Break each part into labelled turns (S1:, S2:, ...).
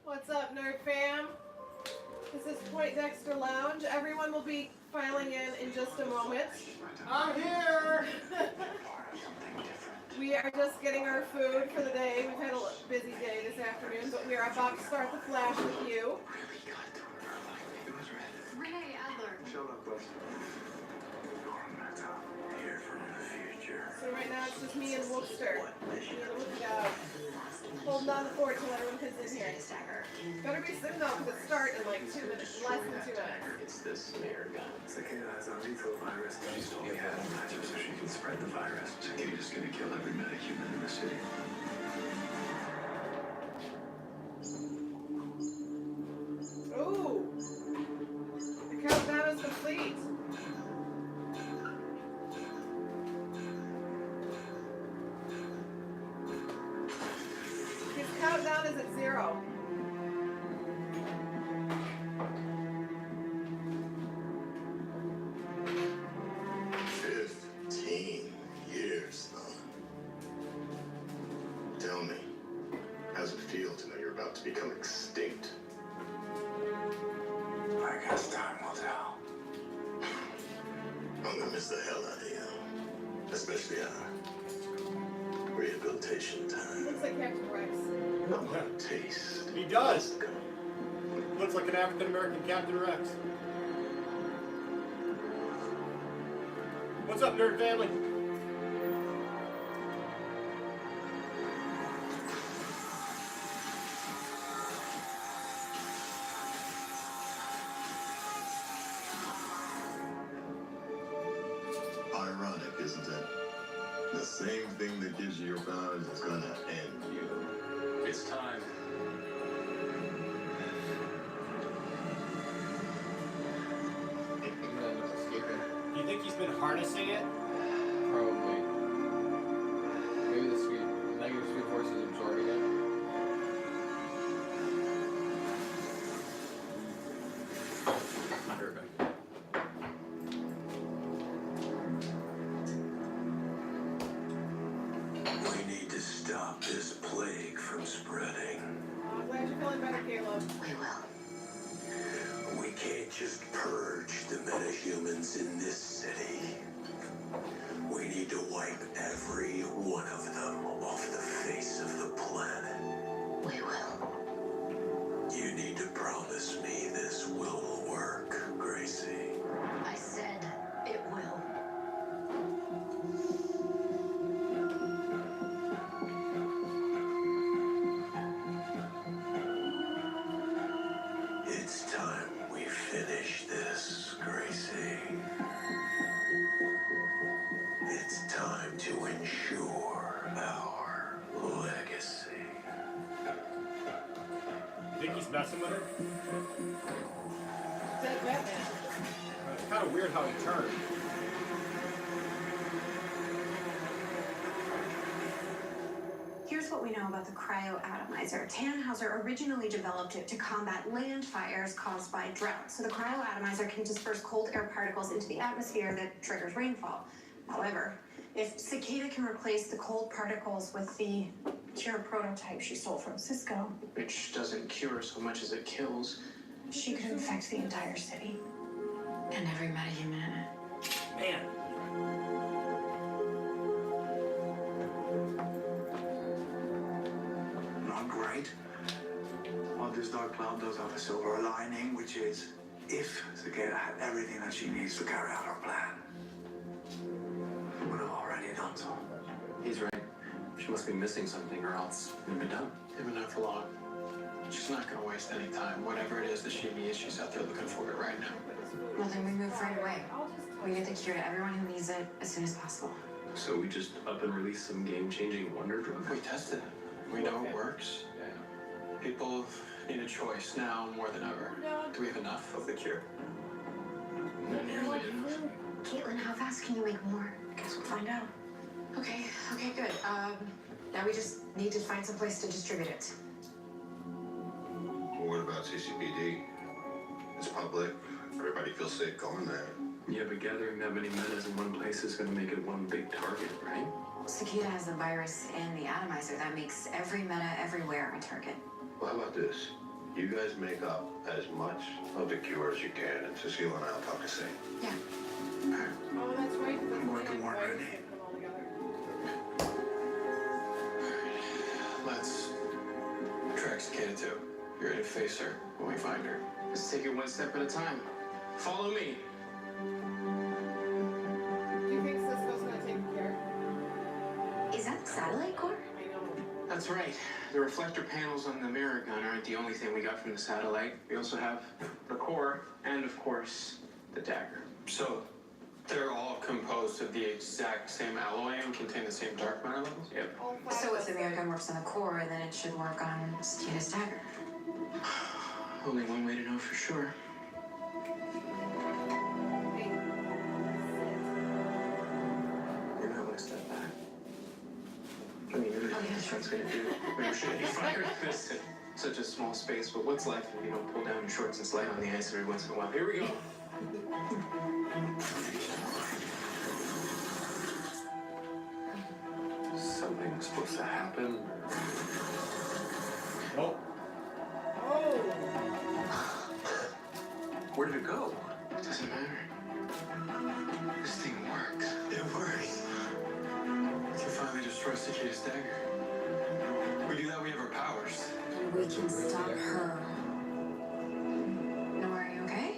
S1: What's up, Nerd Fam? This is Point Dexter Lounge. Everyone will be filing in just a moment.
S2: I'm here!
S1: We are just getting our food for the day. We've had a busy day this afternoon, but we are about to start the Flash with you.
S3: Renee Adler.
S1: So right now it's just me and Wookster. Holding on the fort till everyone comes in here. Better be soon though, because it starts in like 2 minutes, less than 2 minutes.
S4: It's this smear gun. Cicada has a lethal virus. She's told me how to match it so she can spread the virus. Cicada's gonna kill every metahuman in the city.
S1: Ooh! The countdown is complete. His countdown is at 0.
S5: Tell me, how's it feel to know you're about to become extinct?
S4: I guess time will tell.
S5: I'm gonna miss the hell out of you. Especially rehabilitation time.
S1: Looks like Captain Rex.
S5: I want to taste.
S2: He does. Looks like an African-American Captain Rex. What's up, Nerd Family?
S5: Ironic, isn't it? The same thing that gives you your powers is gonna end you.
S4: It's time.
S2: Do you think he's been harnessing it?
S6: Probably. Maybe the negative sweet force is absorbing it.
S4: Perfect. We need to stop this plague from spreading.
S1: I'm glad you're feeling better, Caleb.
S3: We will.
S4: We can't just purge the metahumans in this city. We need to wipe every one of them off the face of the planet.
S3: We will.
S4: You need to promise me this will work, Gracie.
S3: I said it will.
S4: It's time we finish this, Gracie. It's time to ensure our legacy.
S2: You think he's messing with her?
S1: Dead Batman.
S2: It's kind of weird how he turned.
S7: Here's what we know about the cryoatomizer. Tannhauser originally developed it to combat land fires caused by drought. So the cryoatomizer can disperse cold air particles into the atmosphere that triggers rainfall. However, if Cicada can replace the cold particles with the cure prototype she stole from Cisco,
S8: Which doesn't cure so much as it kills.
S7: she could infect the entire city.
S3: And every metahuman in it.
S2: Man.
S9: Not great. What this dark cloud does have a silver lining, which is if Cicada had everything that she needs to carry out her plan, she would have already done so.
S4: He's right. She must be missing something or else it'd be done.
S8: They've been out for long. She's not going to waste any time. Whatever it is that she needs, she's out there looking for it right now.
S3: Well, then we move right away. We get the cure to everyone who needs it as soon as possible.
S4: So we just up and release some game-changing wonder drug?
S8: We tested it. We know it works. People need a choice now more than ever. Do we have enough of the cure?
S4: Not nearly enough.
S3: Caitlin, how fast can you make more?
S7: Guess we'll find out.
S3: Okay, good. Now we just need to find some place to distribute it.
S5: Well, what about CCPD? It's public. Everybody feels safe going there.
S4: Yeah, but gathering that many metas in one place is going to make it one big target, right?
S3: Cicada has the virus and the atomizer. That makes every meta everywhere a target.
S5: Well, how about this? You guys make up as much of the cure as you can, and Cecile and I'll talk to Saint.
S3: Yeah.
S1: Oh, that's right. That's
S9: I'm working
S1: the
S9: more
S1: virus
S9: ready.
S1: put them all together.
S8: Let's track Cicada too. You're ready to face her when we find her. Let's take it one step at a time. Follow me.
S1: Do you think Cisco's gonna take care?
S7: Is that the satellite core?
S1: I know.
S8: That's right. The reflector panels on the mirror gun aren't the only thing we got from the satellite. We also have the core and, of course, the dagger. So, they're all composed of the exact same alloy and contain the same dark matter levels? Yep.
S1: All five
S3: So
S1: of
S3: if
S1: us
S3: the mirror gun works on the core, then it should work on Cicada's dagger.
S8: Only one way to know for sure.
S1: Hey,
S8: You might want to step back. I mean, you're what's gonna do. Maybe we shouldn't be firing this in such a small space, but what's life if you don't pull down your shorts and slide on the ice every once in a while? Here we go.
S6: Something's supposed to happen.
S2: Oh,
S1: Oh,
S6: Where did it go?
S8: Doesn't matter. This thing works.
S5: It works.
S8: We can finally destroy Cicada's dagger. We do that, we have our powers.
S3: We can stop her. Nora, are you okay?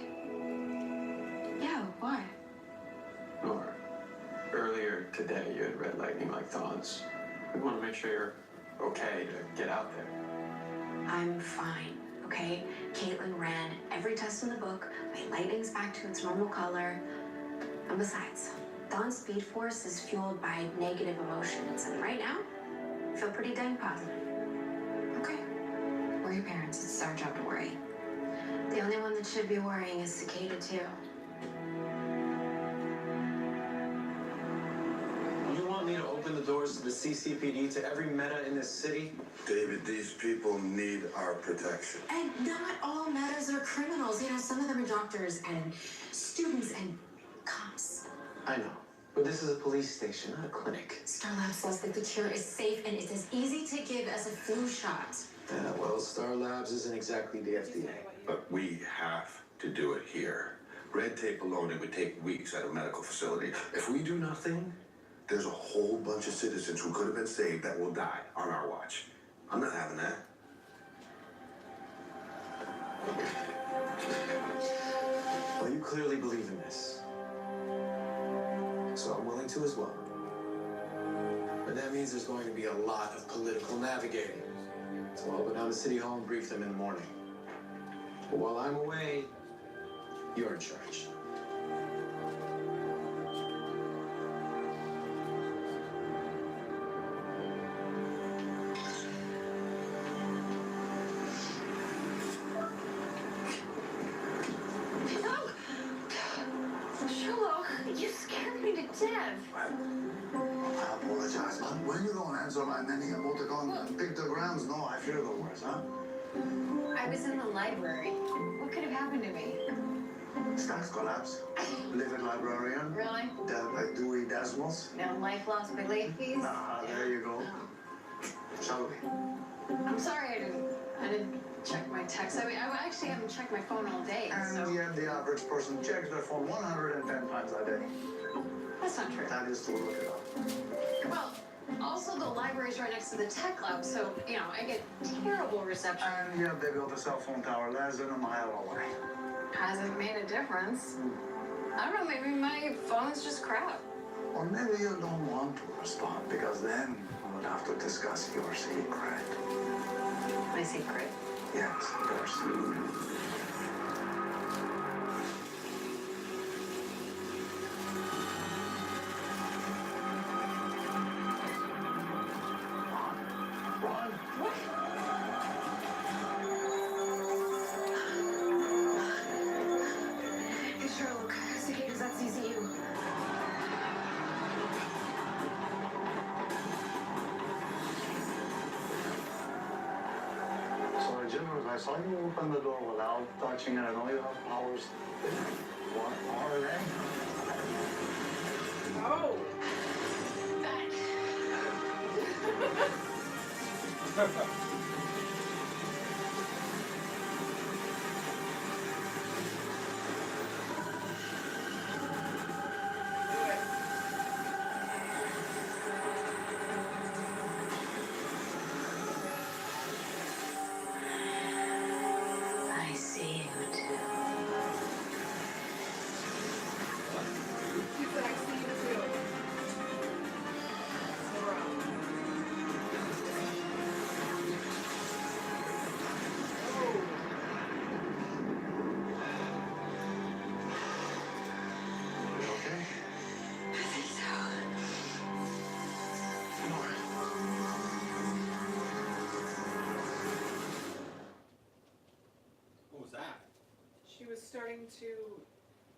S3: Yeah, why?
S8: Nor, earlier today you had red lightning like thoughts. We want to make sure you're okay to get out there.
S7: I'm fine, okay? Caitlin ran every test in the book. My lightning's back to its normal color. And besides, Dawn's speed force is fueled by negative emotions. And right now, I feel pretty dang positive.
S3: Okay. We're your parents. It's our job to worry.
S7: The only one that should be worrying is Cicada, too.
S10: You want me to open the doors to the CCPD to every meta in this city?
S5: David, these people need our protection.
S3: And not all metas are criminals. You know, some of them are doctors and students and cops.
S10: I know, but this is a police station, not a clinic.
S3: Starlab says that the cure is safe and it's as easy to give as a flu shot.
S10: Yeah, well, Star Labs isn't exactly the FDA.
S5: But we have to do it here. Red tape alone, it would take weeks at a medical facility. If we do nothing, there's a whole bunch of citizens who could have been saved that will die on our watch. I'm not having that.
S10: Well, you clearly believe in this. So I'm willing to as well. But that means there's going to be a lot of political navigating. So I'll go down to City Hall and brief them in the morning. But while I'm away, you're in charge.
S7: Sherlock, you scared me to death.
S9: I apologize, but when you don't answer my many emoticons and pictograms, no, I fear the worst, huh?
S7: I was in the library. What could have happened to me?
S9: Stacks collapse. Livid librarian.
S7: Really?
S9: Dead by Dewey Desmos.
S7: No life lost by late fees?
S9: Ah, there you go. Shall we?
S7: I'm sorry I didn't check my text. I mean, I actually haven't checked my phone all day,
S9: And
S7: so.
S9: yet the average person checks their phone 110 times a day.
S7: That's not true.
S9: That is to look it up.
S7: Well, also the library's right next to the tech lab, so, you know, I get terrible reception.
S9: And yet they built a cell phone tower less than a mile away.
S7: Hasn't made a difference. I don't know, maybe my phone's just crap.
S9: Or maybe you don't want to respond, because then we would have to discuss your secret.
S7: My secret.
S9: Yes, your secret. Run!
S7: Hey, Sherlock, Cicada's at CCU.
S9: Sorry, Jim, I saw you open the door without touching it. I know you have powers. What are they?
S1: oh. was starting to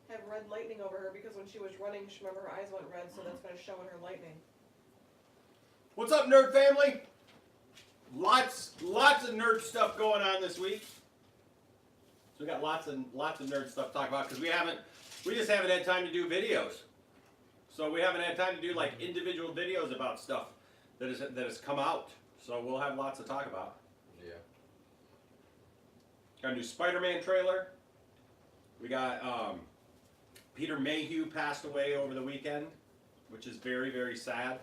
S1: have red lightning over her because when she was running, she remember her eyes went red, so that's going to show in her lightning.
S11: What's up, nerd family? Lots of nerd stuff going on this week. So we got lots of nerd stuff to talk about because we just haven't had time to do videos. So we haven't had time to do like individual videos about stuff that has come out. So we'll have lots to talk about.
S6: Yeah.
S11: Got a new Spider-Man trailer. We got Peter Mayhew passed away over the weekend, which is very, very sad.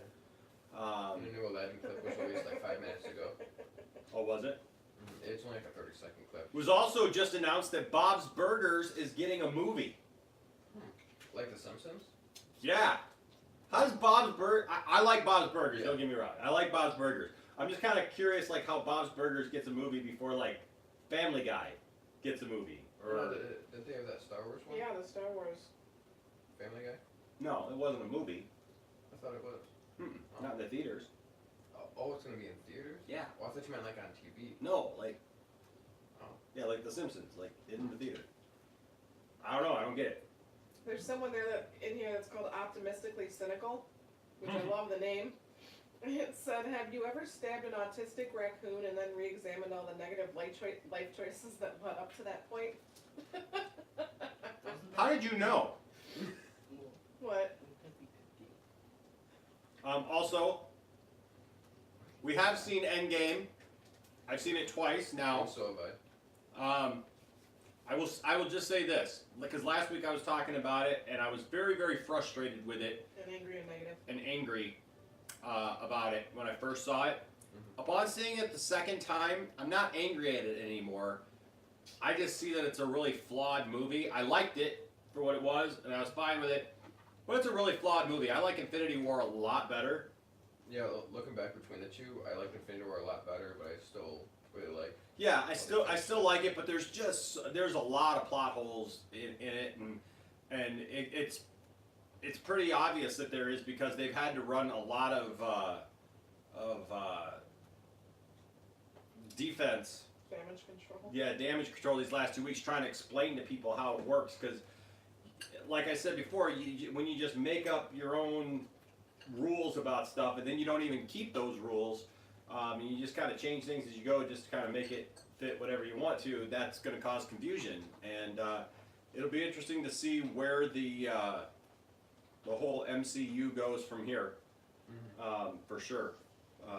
S6: The new Aladdin clip was released like 5 minutes ago.
S11: Oh, was it?
S6: It's only like a 30-second clip.
S11: It was also just announced that Bob's Burgers is getting a movie.
S6: Like The Simpsons?
S11: Yeah. How's Bob's Burgers? I like Bob's Burgers, don't get me wrong. I like Bob's Burgers. I'm just kind of curious like how Bob's Burgers gets a movie before like Family Guy gets a movie. Or
S6: Did they have that Star Wars one?
S1: Yeah, the Star Wars.
S6: Family Guy?
S11: no, it wasn't a movie.
S6: I thought it was.
S11: Not in the theaters.
S6: Oh, it's gonna be in theaters?
S11: Yeah.
S6: Oh, I thought you meant like on TV.
S11: No, like
S6: Oh.
S11: yeah, like The Simpsons, like in the theater. I don't know. I don't get it.
S1: There's someone there in here that's called Optimistically Cynical, which I love the name. It said, have you ever stabbed an autistic raccoon and then re-examined all the negative life choices that led up to that point?
S11: How did you know?
S1: What?
S11: Also, we have seen Endgame. I've seen it twice now.
S6: And so have I.
S11: I will just say this, because last week I was talking about it, and I was very, very frustrated with it.
S1: And angry and negative.
S11: And angry about it when I first saw it. Upon seeing it the second time, I'm not angry at it anymore. I just see that it's a really flawed movie. I liked it for what it was, and I was fine with it. But it's a really flawed movie. I like Infinity War a lot better.
S6: Yeah, looking back between the two, I like Infinity War a lot better, but I still really like.
S11: Yeah, I still like it, but there's a lot of plot holes in it, and it's pretty obvious that there is because they've had to run a lot of defense.
S1: Damage control.
S11: Yeah, damage control these last 2 weeks, trying to explain to people how it works. Because, like I said before, when you just make up your own rules about stuff, and then you don't even keep those rules, and you just kind of change things as you go, just to kind of make it fit whatever you want to, that's going to cause confusion. And it'll be interesting to see where the whole MCU goes from here, for sure.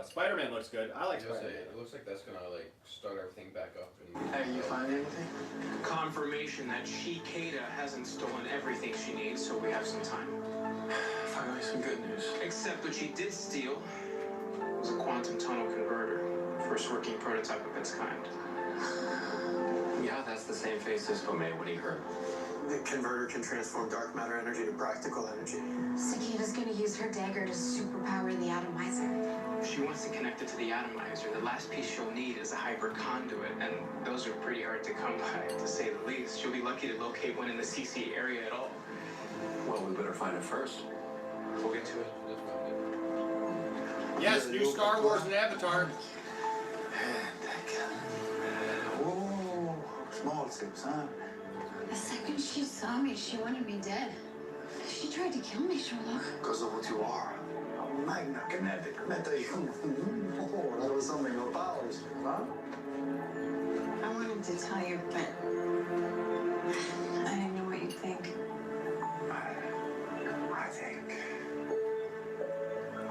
S11: Spider-Man looks good. I like Spider-Man.
S6: It looks like that's gonna like start everything back up. And
S8: Hey, you find anything? Confirmation that She-Kata hasn't stolen everything she needs, so we have some time.
S9: Finally, some good news.
S8: Except what she did steal was a quantum tunnel converter, first working prototype of its kind.
S10: Yeah, that's the same face Cisco made when he hurt. The converter can transform dark matter energy to practical energy.
S3: Cicada's gonna use her dagger to superpower the atomizer.
S8: She wants to connect it to the atomizer. The last piece she'll need is a hyper conduit, and those are pretty hard to come by, to say the least. She'll be lucky to locate one in the CC area at all.
S10: Well, we better find it first.
S8: We'll get to it.
S6: that's about it.
S11: Yes, new Star Wars and Avatar.
S9: Oh, small steps, huh?
S3: The second she saw me, she wanted me dead. She tried to kill me, Sherlock.
S9: Because of what you are. A magna kinetic metal. Oh, that was something of powers, huh?
S3: I wanted to tell you, but I didn't know what you'd think.
S9: I think the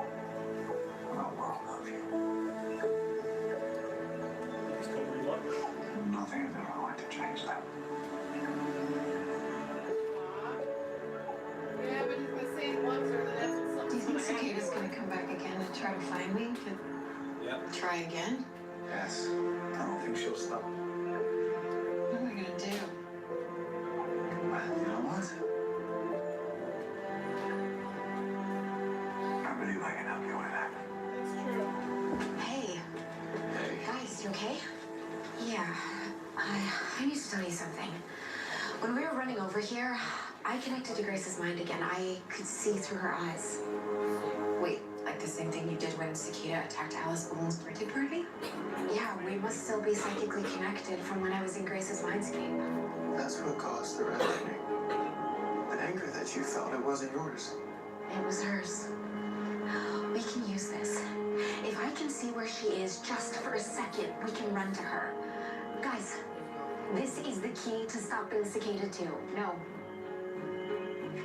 S9: world loves you. Nothing is ever going to change that.
S1: Yeah, but if the same loves her, then that's what
S3: Do you think
S1: something's gonna
S3: Cicada's
S1: happen.
S3: gonna come back again and try to find me?
S11: Yep.
S3: Try again?
S9: Yes. I don't think she'll stop.
S3: What am I gonna do?
S9: Well, you know what? I believe I can help you with that.
S1: That's true.
S3: Hey.
S10: Hey.
S3: Guys, you okay? Yeah. I need to tell you something. When we were running over here, I connected to Grace's mind again. I could see through her eyes. Wait, Like the same thing you did when Cicada attacked Alice Bourne's birthday party?
S7: Yeah, we must still be psychically connected from when I was in Grace's mindscape.
S10: That's what caused the reckoning. The anger that you felt, it wasn't yours.
S7: It was hers. We can use this. If I can see where she is just for a second, we can run to her. Guys, this is the key to stopping Cicada 2.
S3: No.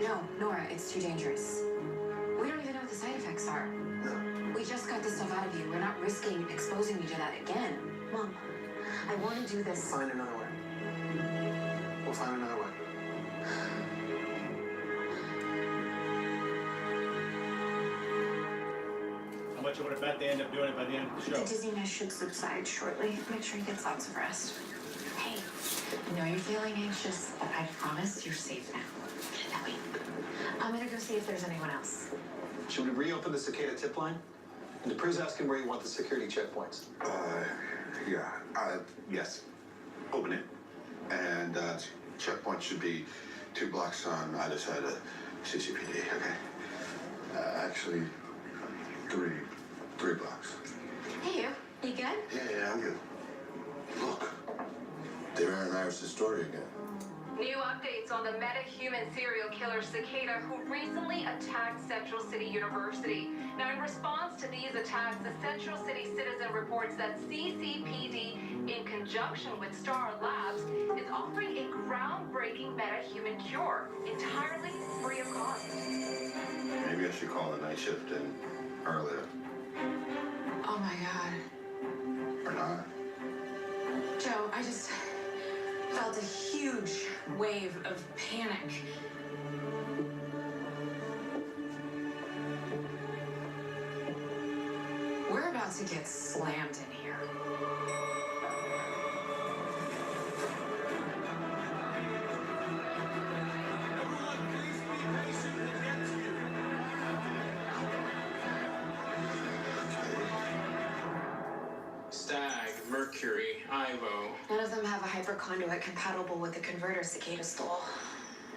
S3: No, Nora, it's too dangerous. We don't even know what the side effects are.
S10: No.
S3: We just got this stuff out of you. We're not risking exposing you to that again.
S7: Mom, I want to do this.
S10: We'll find another way. We'll find another way.
S11: How much would have bet they end up doing it by the end of the
S7: The
S11: show?
S7: dizziness should subside shortly. Make sure he gets lots of rest.
S3: Hey, I know you're feeling anxious, but I promise you're safe now. Get that way. I'm gonna go see if there's anyone else.
S12: Should we reopen the Cicada tip line? And Dupree's asking where you want the security checkpoints.
S5: Yes. Open it. And checkpoint should be 2 blocks on either side of CCPD, okay? Actually, 3 blocks.
S3: Hey, you good?
S5: Yeah, I'm good. Look, there Aaron Iris' story again.
S13: New updates on the meta-human serial killer Cicada who recently attacked Central City University. Now, in response to these attacks, the Central City Citizen reports that CCPD, in conjunction with Star Labs, is offering a groundbreaking meta-human cure, entirely free of cost.
S5: Maybe I should call the night shift in earlier.
S3: Oh my God.
S5: Or not.
S3: Joe, I just felt a huge wave of panic. We're about to get slammed in here.
S8: Stag, Mercury, Ivo.
S7: None of them have a hyperconduit compatible with the converter Cicada stole.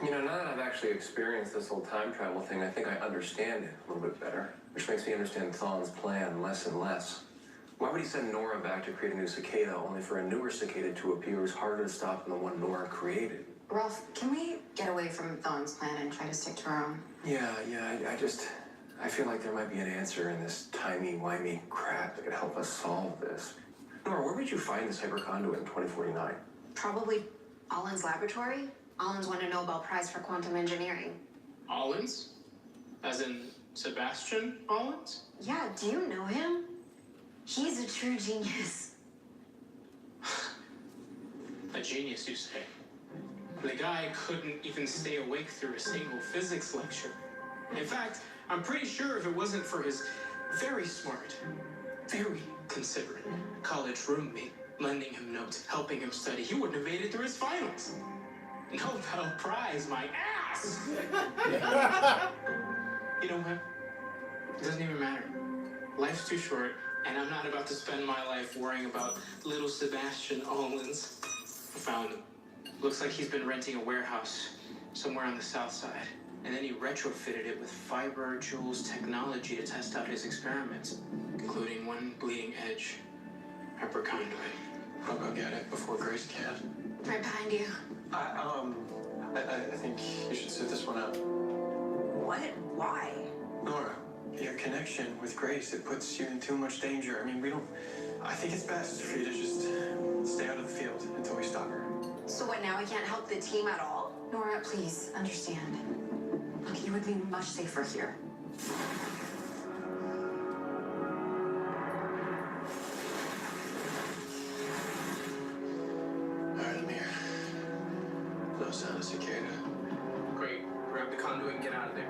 S10: You know, now that I've actually experienced this whole time travel thing, I think I understand it a little bit better. Which makes me understand Thawne's plan less and less. Why would he send Nora back to create a new Cicada, only for a newer Cicada to appear who's harder to stop than the one Nora created?
S3: Ralph, can we get away from Thawne's plan and try to stick to our own?
S10: Yeah, I feel like there might be an answer in this timey-wimey crap that could help us solve this. Nora, where would you find this hyperconduit in 2049?
S7: Probably Allen's laboratory. Allen's won a Nobel Prize for quantum engineering.
S8: Allens? As in Sebastian Allens?
S7: Yeah, do you know him? He's a true genius.
S8: A genius, you say? The guy couldn't even stay awake through a single physics lecture. In fact, I'm pretty sure if it wasn't for his very smart, very considerate college roommate lending him notes, helping him study, he wouldn't have made it through his finals. Nobel Prize, my ass! You know what? It doesn't even matter. Life's too short, and I'm not about to spend my life worrying about little Sebastian Allens. I found him. Looks like he's been renting a warehouse somewhere on the south side. And then he retrofitted it with fiber jewels technology to test out his experiments, including one bleeding edge hyperconduit.
S10: I'll go get it before Grace can.
S7: Right behind you.
S10: I think you should sit this one out.
S7: What? Why?
S10: Nora, your connection with Grace, it puts you in too much danger. I mean, I think it's best for you to just stay out of the field until we stop her.
S7: So what, now I can't help the team at all?
S3: Nora, please, understand. Look, you would be much safer here.
S10: All right, I'm here. No sign of Cicada.
S8: Great. Grab the conduit and get out of there.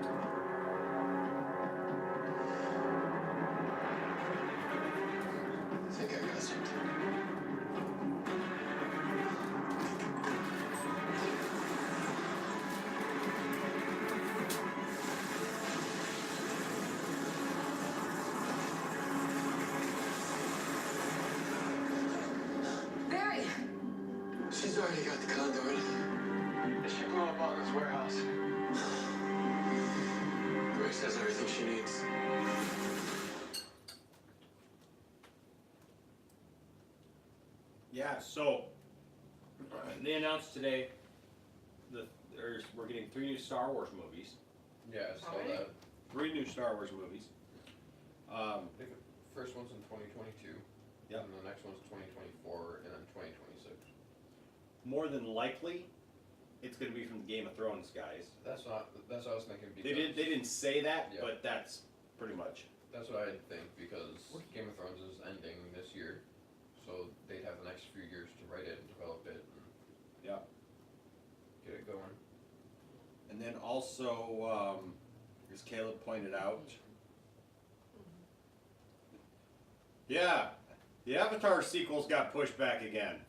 S10: I think I got something. She's already got the conduit. She blew up Alden's warehouse. Grace has everything she needs.
S11: Yeah, so they announced today that we're getting 3 new Star Wars movies.
S6: Yeah, I saw
S1: How many?
S6: that.
S11: 3 new Star Wars movies.
S6: I think the first one's in 2022.
S11: Yep.
S6: And the next one's 2024, and then 2026.
S11: More than likely, it's going to be from the Game of Thrones guys.
S6: That's what I was thinking. Because
S11: They didn't say that,
S6: Yeah.
S11: but that's pretty much.
S6: That's what I think, because Game of Thrones is ending this year, so they'd have the next few years to write it and develop it and
S11: Yeah.
S6: get it going.
S11: And then also, as Caleb pointed out, yeah, the Avatar sequels got pushed back again.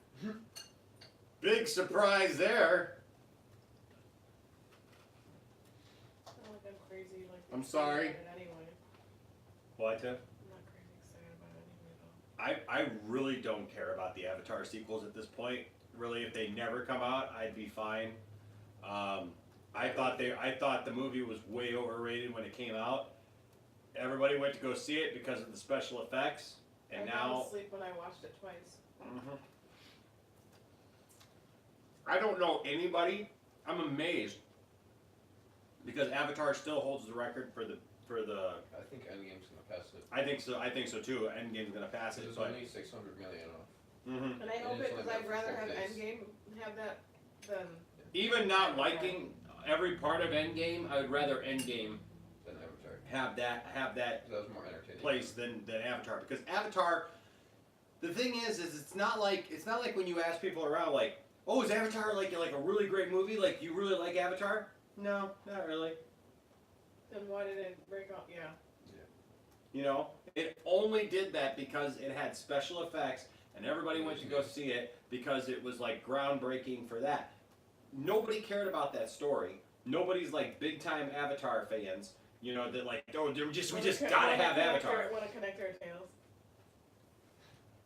S11: Big surprise there.
S1: Not like I'm crazy, like.
S11: I'm sorry.
S1: excited about it Anyway.
S11: What?
S1: I'm not crazy excited about it anyway, though.
S11: I really don't care about the Avatar sequels at this point. Really, if they never come out, I'd be fine. I thought the movie was way overrated when it came out. Everybody went to go see it because of the special effects, and
S1: I
S11: now
S1: fell asleep when I watched it twice.
S11: Mhm. I don't know anybody. I'm amazed because Avatar still holds the record for the.
S6: I think Endgame's gonna pass it.
S11: I think so. I think so too. Endgame's gonna pass it.
S6: It's
S11: But
S6: only 600 million off.
S11: Mhm.
S1: And I hope
S6: And
S1: it,
S6: it's only
S1: because I'd
S6: been
S1: rather
S6: 4
S1: have
S6: days.
S1: Endgame have that than.
S11: Even not liking every part of Endgame, I would rather Endgame
S6: Than Avatar.
S11: have that
S6: That was more entertaining.
S11: place than Avatar, because Avatar. The thing is it's not like when you ask people around like, oh, is Avatar like a really great movie? Like, you really like Avatar? No, not really.
S1: Then why did it break out? Yeah.
S11: You know, it only did that because it had special effects, and everybody went to go see it because it was like groundbreaking for that. Nobody cared about that story. Nobody's like big time Avatar fans. You know, that like, oh, we just gotta have Avatar.
S1: Want to connect our tails.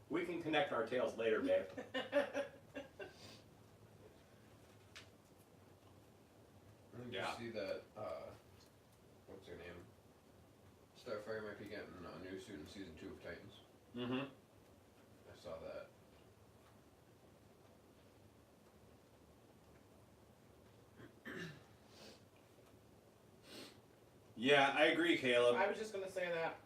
S11: We can connect our tails later, babe.
S6: Did you see that, what's her name? Starfire might be getting a new suit in season 2 of Titans.
S11: Mm-hmm.
S6: I saw that.
S11: Yeah, I agree, Caleb.
S1: I was just gonna say that.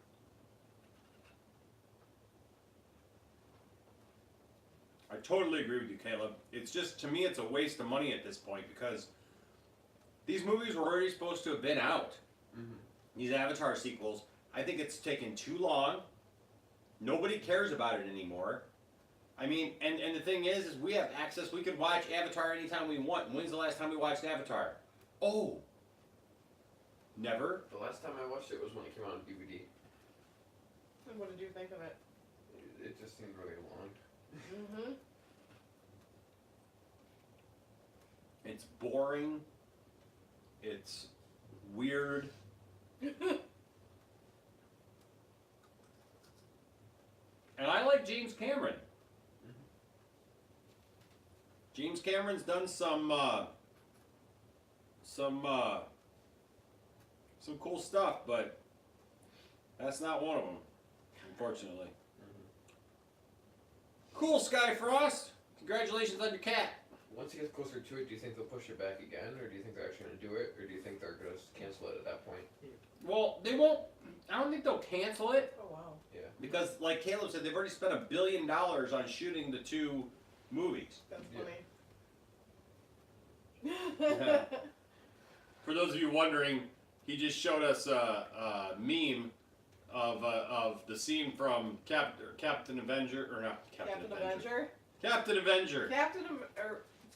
S11: I totally agree with you, Caleb. It's just, to me, it's a waste of money at this point because these movies were already supposed to have been out.
S6: Mm-hmm.
S11: These Avatar sequels. I think it's taken too long. Nobody cares about it anymore. I mean, and the thing is we have access. We could watch Avatar anytime we want. When's the last time we watched Avatar? Oh. Never.
S6: The last time I watched it was when it came out on DVD.
S1: And what did you think of it?
S6: It just seemed really long.
S1: Mm-hmm.
S11: It's boring. It's weird. And I like James Cameron. James Cameron's done some cool stuff, but that's not one of them, unfortunately. Cool, Skyfrost. Congratulations on your cat.
S6: Once it gets closer to it, do you think they'll push it back again, or do you think they're actually going to do it, or do you think they're going to cancel it at that point?
S11: Well, they won't. I don't think they'll cancel it.
S1: Oh wow.
S6: Yeah.
S11: Because, like Caleb said, they've already spent $1 billion on shooting the 2 movies.
S1: That's
S6: Yeah.
S1: funny.
S11: For those of you wondering, he just showed us a meme of the scene from Captain Avenger, or not Captain Avenger. Captain Avenger.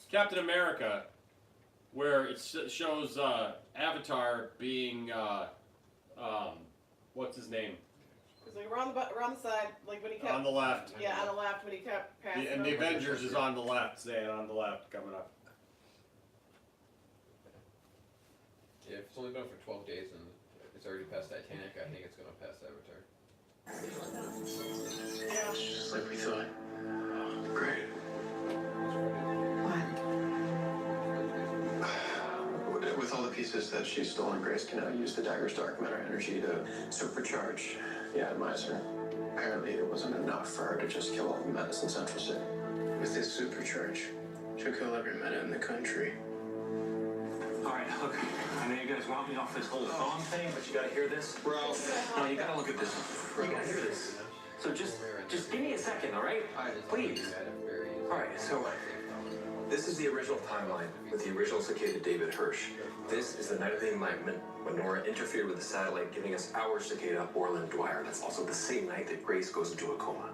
S11: Captain America, where it shows Avatar being what's his name?
S1: It's like around the side, like when he kept
S11: On the left.
S1: Yeah, on the left when he kept passing.
S11: And the
S1: over.
S11: Avengers is on the left, saying on the left coming up.
S6: Yeah, if it's only been for 12 days and it's already past Titanic, I think it's going to pass Avatar.
S1: Yeah.
S10: Just like we thought. Oh, great. With all the pieces that she's stolen, Grace can now use the dagger's dark matter energy to supercharge the atomizer. Apparently it wasn't enough for her to just kill all the menace in Central City.
S8: with this supercharge. She'll kill every meta in the country.
S12: Alright, look, I know you guys want me off this whole phone thing, but you gotta hear this. Ralph. No, you gotta look at this. You gotta hear this. So just give me a second, alright? Please. Alright, so
S10: This is the original timeline with the original cicada David Hirsch. This is the night of the enlightenment when Nora interfered with the satellite, giving us our cicada, Orland Dwyer. That's also the same night that Grace goes into a coma.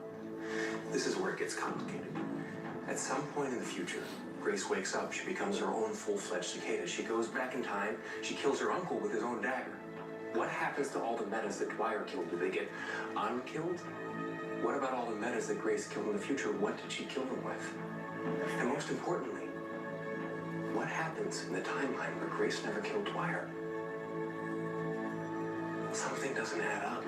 S10: This is where it gets complicated. At some point in the future, Grace wakes up. She becomes her own full-fledged cicada. She goes back in time. She kills her uncle with his own dagger. What happens to all the metas that Dwyer killed? Do they get unkilled? What about all the metas that Grace killed in the future? What did she kill them with? And most importantly, what happens in the timeline where Grace never killed Dwyer? Something doesn't add up.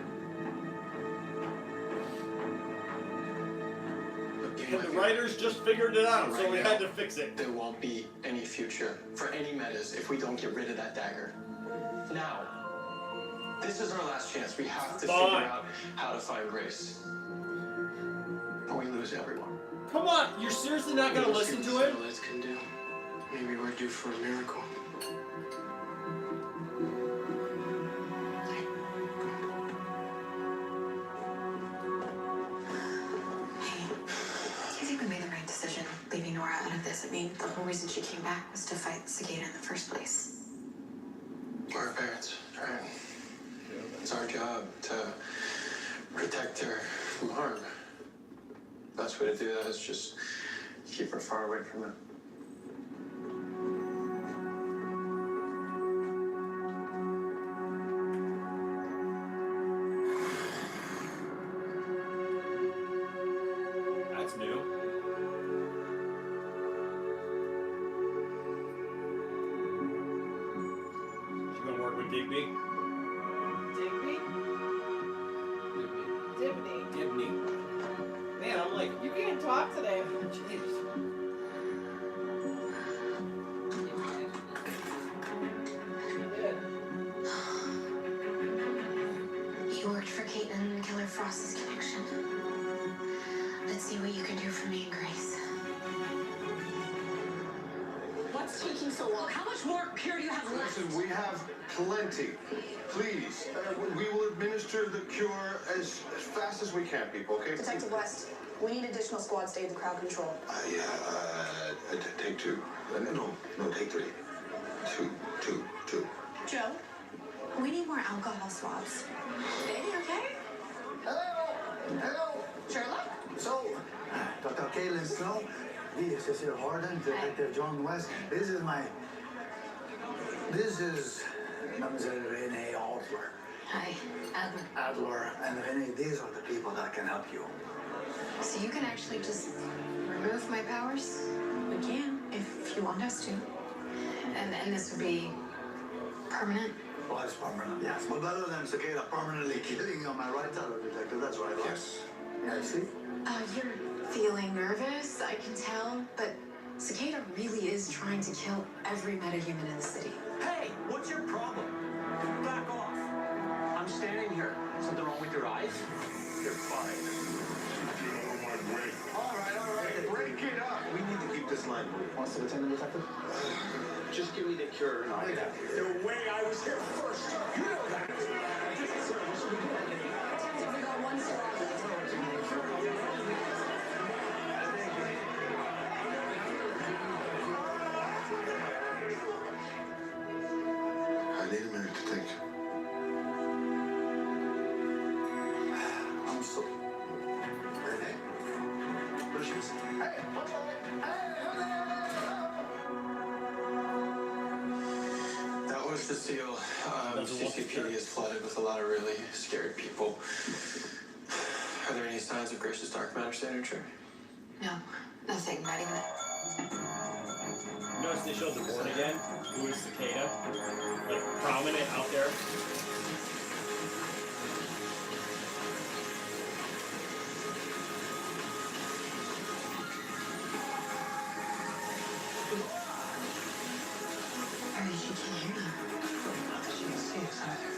S11: And the writers just figured it out, so we had to fix it.
S12: There won't be any future for any metas if we don't get rid of that dagger. Now, this is our last chance. We have to figure out how to find Grace. Or we lose everyone.
S11: Come on, you're seriously not gonna listen to him?
S8: Satellites can do. Maybe we're due for a miracle.
S3: Do you think we made the right decision leaving Nora out of this? I mean, the whole reason she came back was to fight the cicada in the first place.
S8: We're her parents, right? It's our job to protect her from harm. Best way to do that is just keep her far away from it.
S11: That's new. She's gonna work with Digby?
S1: Digby? Dibney.
S11: Dibney. Man, I'm like,
S1: You can't talk today.
S11: jeez.
S1: You did.
S3: You worked for Caitlin and Killer Frost's connection. Let's see what you can do for me and Grace.
S14: What's taking so long? How much more here do you have left?
S5: Listen, we have plenty. Please, we will administer the cure as fast as we can, people, okay?
S14: Detective West, we need additional squads to aid the crowd control.
S5: Take two. No, take three. Two.
S7: Joe, we need more alcohol swabs.
S3: Baby, okay?
S9: Hello.
S3: Sherlock?
S9: So, Dr. Caitlin Snow, this is Cecil Harden, Detective John West. This is Mademoiselle Renee Adler.
S3: Hi, Adler.
S9: Adler and Renee, these are the people that can help you.
S3: So you can actually just remove my powers?
S7: We can, if you want us to.
S3: And this would be permanent?
S9: Well, it's permanent, yes. But better than Cicada permanently killing you, am I right, Detective? That's right.
S5: Yes.
S9: Yeah, see?
S3: You're feeling nervous, I can tell, but Cicada really is trying to kill every metahuman in the city.
S12: Hey, what's your problem? Back off. I'm standing here. Something wrong with your eyes?
S5: You're fine.
S9: All right.
S5: Break it up. We need to keep this line moving.
S9: Wants to attend the detective?
S12: Just give me the cure and I'll get out of here.
S9: The way I was here first. You know that.
S14: Detective, we got one squad left.
S5: I need a minute to think.
S9: I'm so... Renee? Precious? Hey, what's up?
S8: That was the deal. CCPD is flooded with a lot of really scared people. Are there any signs of Grace's dark matter signature?
S3: No, nothing, not even.
S11: Notice they showed the Born Again, who is Cicada, like prominent out there.
S3: Or she can't hear you.
S8: Not that she can see us either.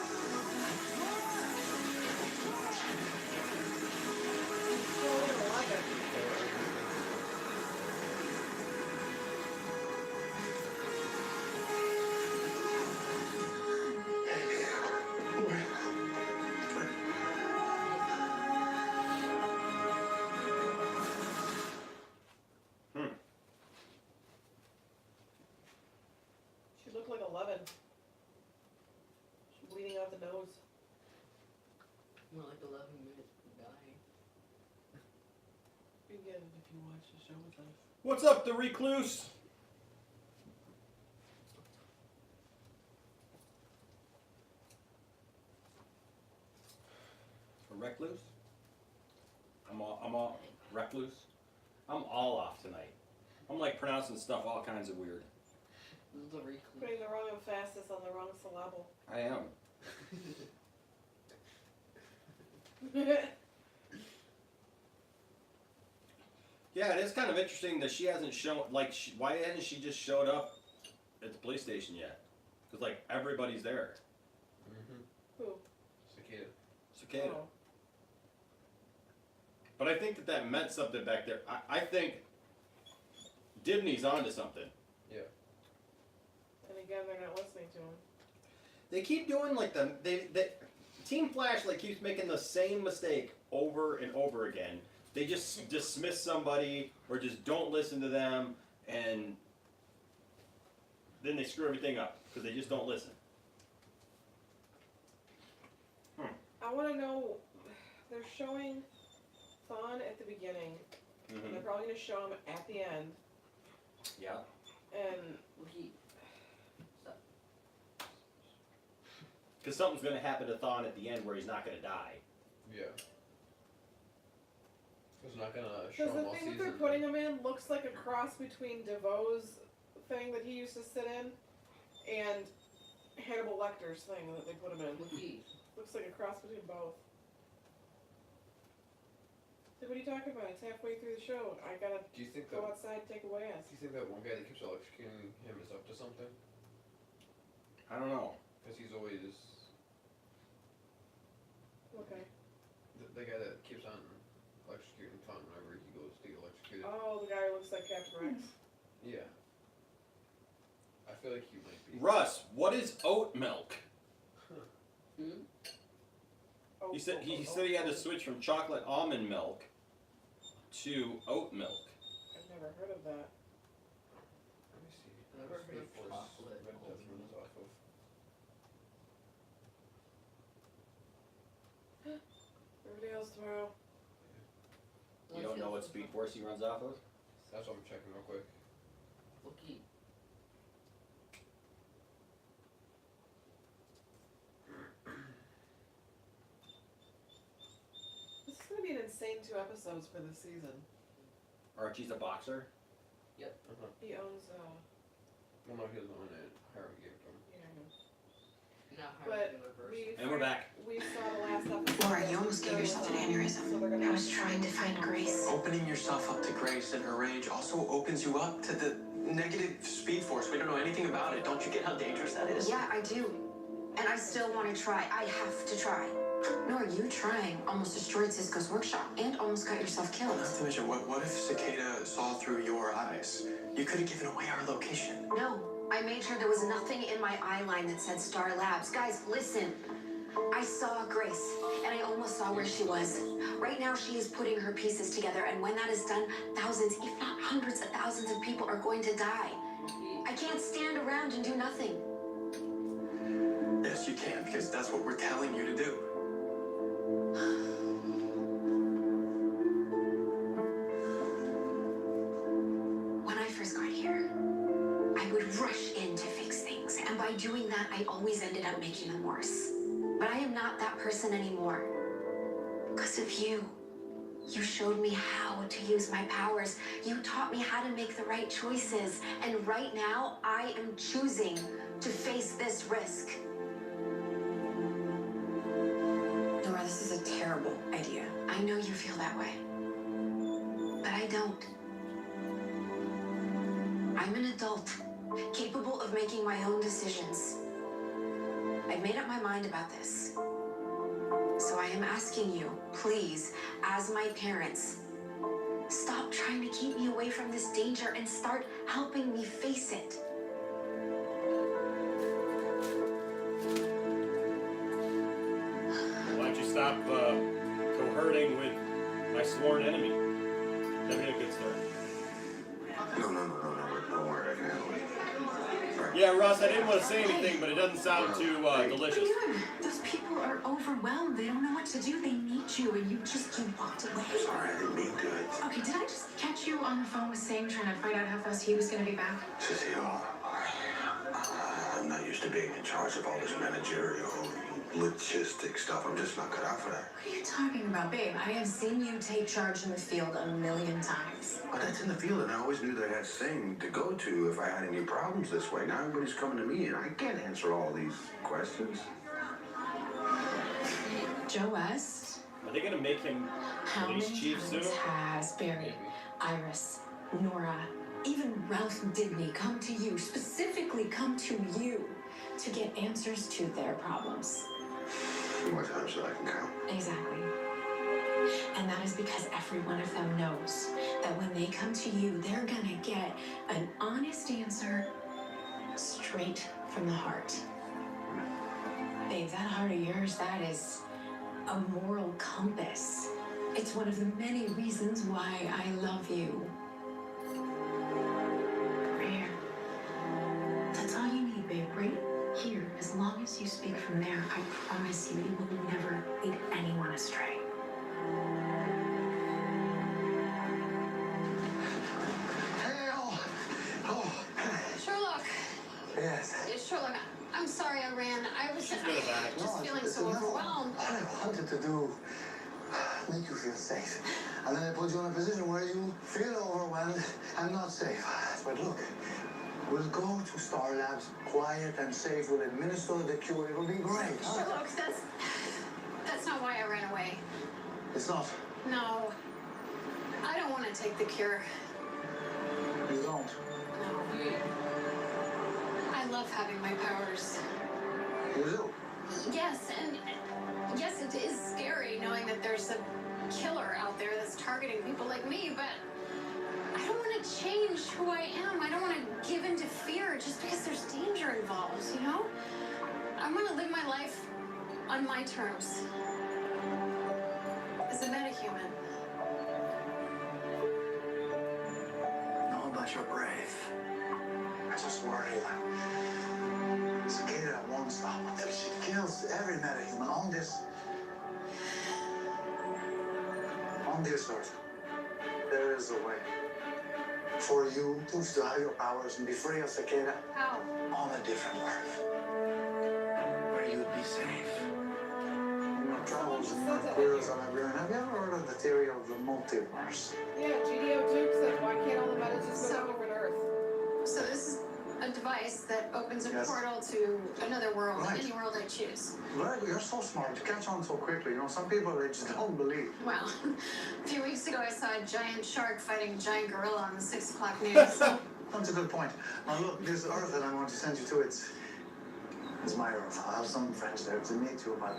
S15: More like 11 minutes per guy.
S1: You get it if you watch the show with us.
S11: What's up, the recluse? A recluse? I'm all recluse. I'm all off tonight. I'm like pronouncing stuff all kinds of weird.
S15: The recluse.
S1: Putting the wrong emphasis on the wrong syllable.
S11: I am. Yeah, it is kind of interesting that she hasn't shown, like, why hasn't she just showed up at the police station yet? Because, like, everybody's there.
S6: Mm-hmm.
S1: Who?
S11: Cicada.
S1: Oh.
S11: But I think that meant something back there. I think Dibney's onto something.
S6: Yeah.
S1: And again, they're not listening to him.
S11: They keep doing, like, Team Flash, like, keeps making the same mistake over and over again. They just dismiss somebody or just don't listen to them, and then they screw everything up because they just don't listen.
S1: I want to know, they're showing Thawne at the beginning, and they're probably going to show him at the end.
S11: Yeah.
S1: And
S11: because something's going to happen to Thawne at the end where he's not going to die.
S6: Yeah. It's not gonna show
S1: because
S6: him
S1: the
S6: all
S1: thing
S6: season.
S1: that they're putting him in looks like a cross between DeVoe's thing that he used to sit in and Hannibal Lecter's thing that they put him in. Looks like a cross between both. So what are you talking about? It's halfway through the show. I gotta
S6: Do you think
S1: go
S6: that?
S1: outside, take away us.
S6: Do you think that one guy that keeps electrocuting him is up to something?
S11: I don't know.
S6: Because he's always
S1: Okay.
S6: the guy that keeps on electrocuting Thawne whenever he goes to get electrocuted.
S1: Oh, the guy who looks like Captain Rex.
S6: Yeah. I feel like he might be.
S11: Russ, what is oat milk?
S1: Oh,
S11: He said he had to switch from chocolate almond milk to oat milk.
S1: I've never heard of that.
S6: Let me see.
S15: Never heard of
S6: Speed Force
S15: chocolate
S6: Red Death runs off of.
S1: Everybody else tomorrow.
S11: You don't know what Speed Force he runs off of?
S6: That's what I'm checking real quick.
S15: Okay.
S1: This is gonna be an insane 2 episodes for this season.
S11: Archie's a boxer.
S15: Yep.
S1: He owns
S6: Well, no, he doesn't own it. Hiram gave it to him.
S1: yeah, I know.
S15: Now
S1: But
S15: University.
S11: And we're back.
S1: We saw the last episode.
S7: Laura, you almost gave yourself an aneurysm.
S1: So they're gonna
S7: I was trying to find Grace.
S8: Opening yourself up to Grace and her rage also opens you up to the negative Speed Force. We don't know anything about it. Don't you get how dangerous that is?
S7: Yeah, I do. And I still want to try. I have to try. Nor you trying almost destroyed Cisco's workshop and almost got yourself killed.
S8: Not to mention, what if Cicada saw through your eyes? You could have given away our location.
S7: No, I made sure there was nothing in my eye line that said Star Labs. Guys, listen. I saw Grace, and I almost saw where she was. Right now, she is putting her pieces together, and when that is done, thousands, if not hundreds of thousands of people are going to die. I can't stand around and do nothing.
S8: Yes, you can, because that's what we're telling you to do.
S7: When I first got here, I would rush in to fix things, and by doing that, I always ended up making them worse. But I am not that person anymore. Because of you. You showed me how to use my powers. You taught me how to make the right choices. And right now, I am choosing to face this risk. Nora, this is a terrible idea. I know you feel that way. But I don't. I'm an adult, capable of making my own decisions. I've made up my mind about this. So I am asking you, please, as my parents, stop trying to keep me away from this danger and start helping me face it.
S11: Why don't you stop cohorting with my sworn enemy? That'd be a good start.
S5: No, don't worry, I can handle it.
S11: Yeah, Russ, I didn't want to say anything, but it doesn't sound too delicious.
S7: What are you doing? Those
S3: People are overwhelmed. They don't know what to do. They need you, and you walked away.
S5: Sorry, I didn't mean to.
S3: Okay, did I just catch you on the phone with Sam trying to find out how fast he was going to be back?
S5: Cecile, I'm not used to being in charge of all this managerial, logistic stuff. I'm just not cut out for that.
S3: What are you talking about, babe? I have seen you take charge in the field a million times.
S5: But that's in the field, and I always knew that I had Sing to go to if I had any problems this way. Now everybody's coming to me, and I can't answer all these questions.
S3: Joe West?
S11: Are they gonna make him
S3: How
S11: police
S3: many
S11: chief soon?
S3: times has Barry, Iris, Nora, even Ralph Dibney come to you, specifically come to you, to get answers to their problems?
S5: More times than I can count.
S3: Exactly. And that is because every one of them knows that when they come to you, they're gonna get an honest answer straight from the heart. Babe, that heart of yours, that is a moral compass. It's one of the many reasons why I love you. Right here. That's all you need, babe. Right here. As long as you speak from there, I promise you, you will never lead anyone astray.
S7: Sherlock.
S9: Yes.
S7: Sherlock, I'm sorry I ran. I was just feeling
S9: it's
S7: so
S9: enough.
S7: overwhelmed.
S9: All I wanted to do, make you feel safe. And then I put you in a position where you feel overwhelmed and not safe. But look, we'll go to Star Labs, quiet and safe. We'll administer the cure. It'll be great.
S7: Sherlock, that's not why I ran away.
S9: It's not.
S7: No. I don't want to take the cure.
S9: You don't.
S7: No. I love having my powers.
S9: You do?
S7: Yes, and yes, it is scary knowing that there's a killer out there that's targeting people like me, but I don't want to change who I am. I don't want to give in to fear just because there's danger involved, you know? I want to live my life on my terms. As a metahuman.
S9: No, but you're brave. I just worry that Cicada won't stop until she kills every metahuman on this earth. There is a way for you to still have your powers and be free of Cicada.
S7: How?
S9: On a different earth. Where you'd be safe. In your travels and your queries on everyone, have you ever heard of the theory of the multiverse?
S1: Yeah, GDO Duke said, why can't all the metas just go to different Earth?
S7: So this is a device that opens a
S9: Yes.
S7: portal to another world,
S9: Right.
S7: any world I choose.
S9: Right, you're so smart. You catch on so quickly. You know, some people, they just don't believe.
S7: Well, a few weeks ago I saw a giant shark fighting a giant gorilla on the 6 o'clock news.
S9: That's a good point. Now look, this Earth that I'm going to send you to, it's my Earth. I have some friends there to meet you, but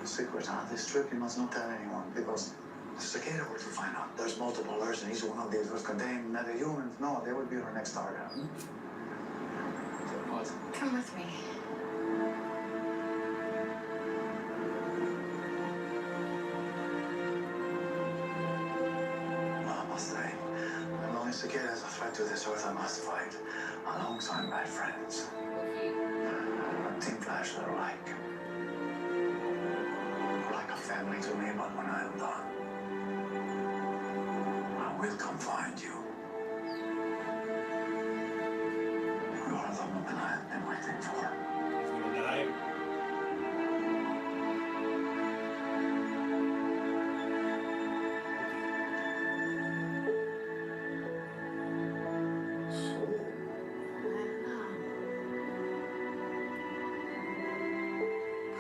S9: secret on this trip, you must not tell anyone, because if Cicada were to find out there's multiple Earths and each one of these Earths contain metahumans, no, they would be our next target. What?
S7: Come with me.
S9: Well, I must say, as long as Cicada is a threat to this Earth, I must fight alongside my friends. Team Flash, they're like a family to me, but when I am done, I will come find you. You are the woman I have been waiting for.
S11: He's gonna die.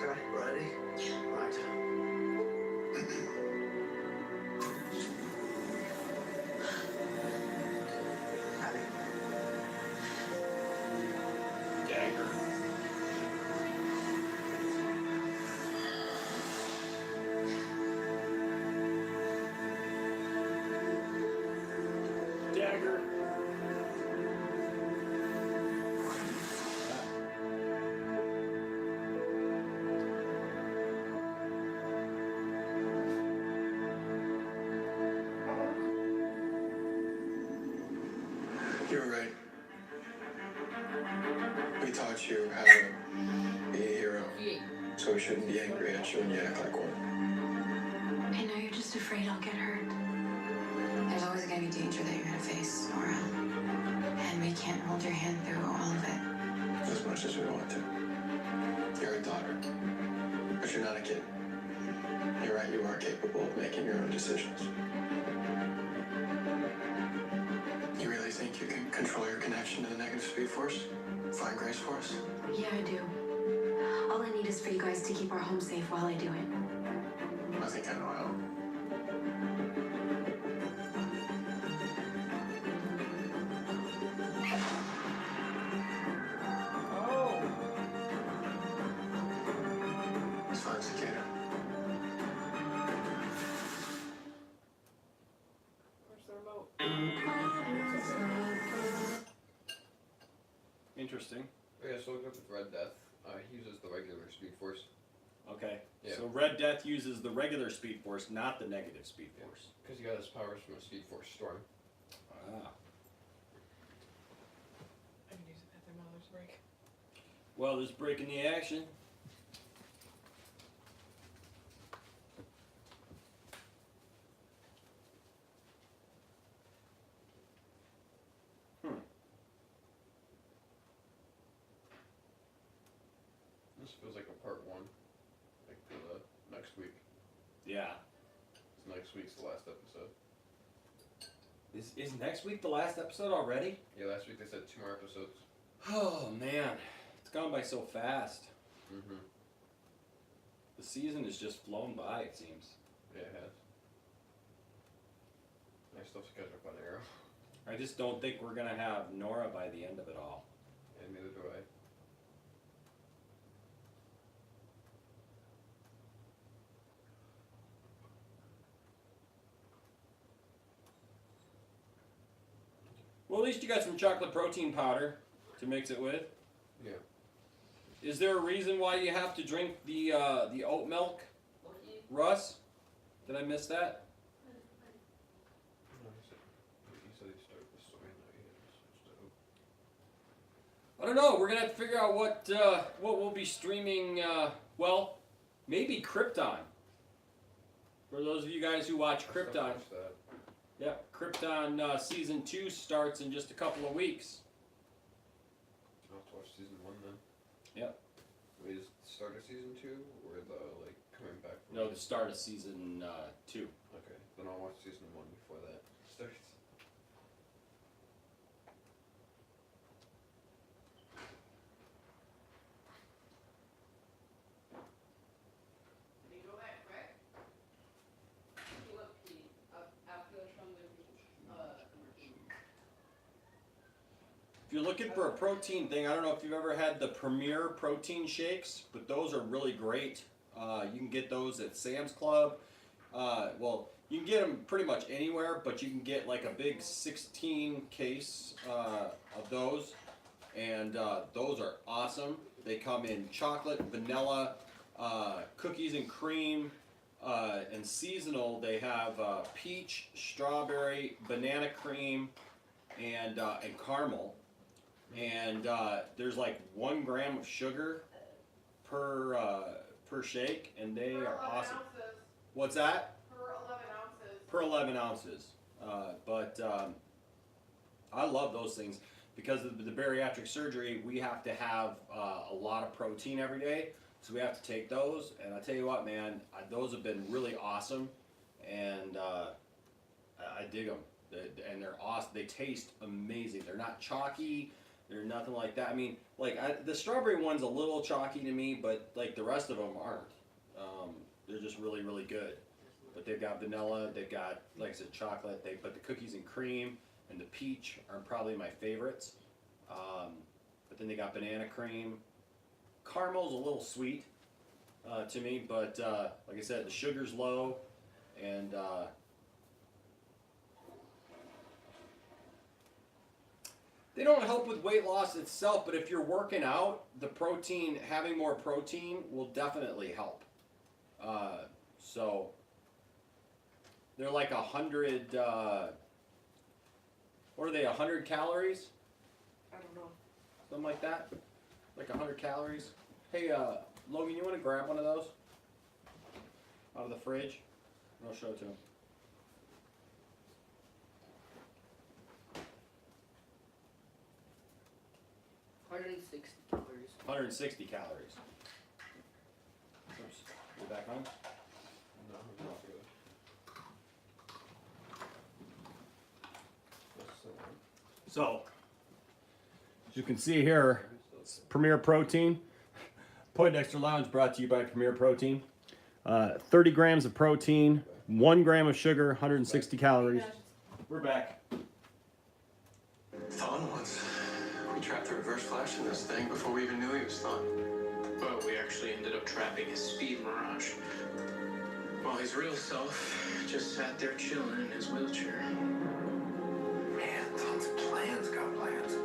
S9: Okay, ready? Right. Ready?
S11: Dagger. Dagger.
S10: You're right. We taught you how to be a hero. So so we shouldn't be angry at you when you act like one.
S3: I know you're just afraid I'll get hurt. There's always gonna be danger that you're gonna face, Nora. And we can't hold your hand through all of it.
S10: As much as we want to. You're a daughter, but you're not a kid. You're right, you are capable of making your own decisions. You really think you can control your connection to the negative speed force? Find grace for us?
S3: Yeah, I do. All I need is for you guys to keep our home safe while I do it.
S10: I think I know how. It's fine, Cicada.
S1: Where's the remote?
S11: Interesting.
S6: Yeah, so look up with Red Death. He uses the regular Speed Force.
S11: Okay.
S6: Yeah.
S11: So Red Death uses the regular Speed Force, not the negative Speed Force.
S6: Because he got his powers from a Speed Force Storm.
S11: Ah.
S1: I can use the bathroom while there's a break.
S11: Well, there's break in the action.
S6: This feels like a part one. Like for the next week.
S11: Yeah.
S6: So next week's the last episode.
S11: Is next week the last episode already?
S6: Yeah, last week they said 2 more episodes.
S11: Oh man, it's gone by so fast.
S6: Mm-hmm.
S11: The season has just flown by, it seems.
S6: Yeah, it has. I still have to catch up on Arrow.
S11: I just don't think we're gonna have Nora by the end of it all.
S6: And neither do I.
S11: Well, at least you got some chocolate protein powder to mix it with.
S6: Yeah.
S11: Is there a reason why you have to drink the oat milk, Russ? Did I miss that?
S6: No, he said he started with soy and now he switched to oat.
S11: I don't know. We're gonna have to figure out what we'll be streaming. Well, maybe Krypton. For those of you guys who watch Krypton. Yep, Krypton season 2 starts in just a couple of weeks.
S6: I'll have to watch season 1 then.
S11: Yep.
S6: Wait, is the start of season 2 or the like coming back from
S11: No, the start of season 2.
S6: Okay, then I'll watch season 1 before that starts.
S1: Did he go that quick?
S15: He went pee after from the
S11: If you're looking for a protein thing, I don't know if you've ever had the Premier protein shakes, but those are really great. You can get those at Sam's Club. Well, you can get them pretty much anywhere, but you can get like a big 16 case of those, and those are awesome. They come in chocolate, vanilla, cookies and cream, and seasonal. They have peach, strawberry, banana cream, and caramel. And there's like 1 gram of sugar per shake, and they are awesome.
S1: Ounces.
S11: What's that?
S1: Per 11 ounces.
S11: Per 11 ounces. But I love those things because of the bariatric surgery. We have to have a lot of protein every day, so we have to take those. And I tell you what, man, those have been really awesome, and I dig them. And they're awesome. They taste amazing. They're not chalky. They're nothing like that. I mean, like the strawberry one's a little chalky to me, but like the rest of them aren't. They're just really, really good. But they've got vanilla. They've got, like I said, chocolate. But the cookies and cream and the peach are probably my favorites. But then they got banana cream. Caramel's a little sweet to me, but like I said, the sugar's low, and they don't help with weight loss itself, but if you're working out, the protein, having more protein will definitely help. So they're like 100, what are they, 100 calories?
S1: I don't know.
S11: Something like that? Like 100 calories? Hey, Logan, you want to grab one of those out of the fridge? And I'll show it to him.
S15: $160.
S11: 160 calories. Oops. You back home?
S6: No, I'm not good.
S11: So, as you can see here, it's Premier Protein. Poindexter Lounge brought to you by Premier Protein. 30 grams of protein, 1 gram of sugar, 160 calories. We're back.
S10: Thawne once. We trapped the reverse flash in this thing before we even knew he was Thawne.
S8: But we actually ended up trapping his speed mirage. While his real self just sat there chilling in his wheelchair.
S10: Man, Thawne's plans got plans.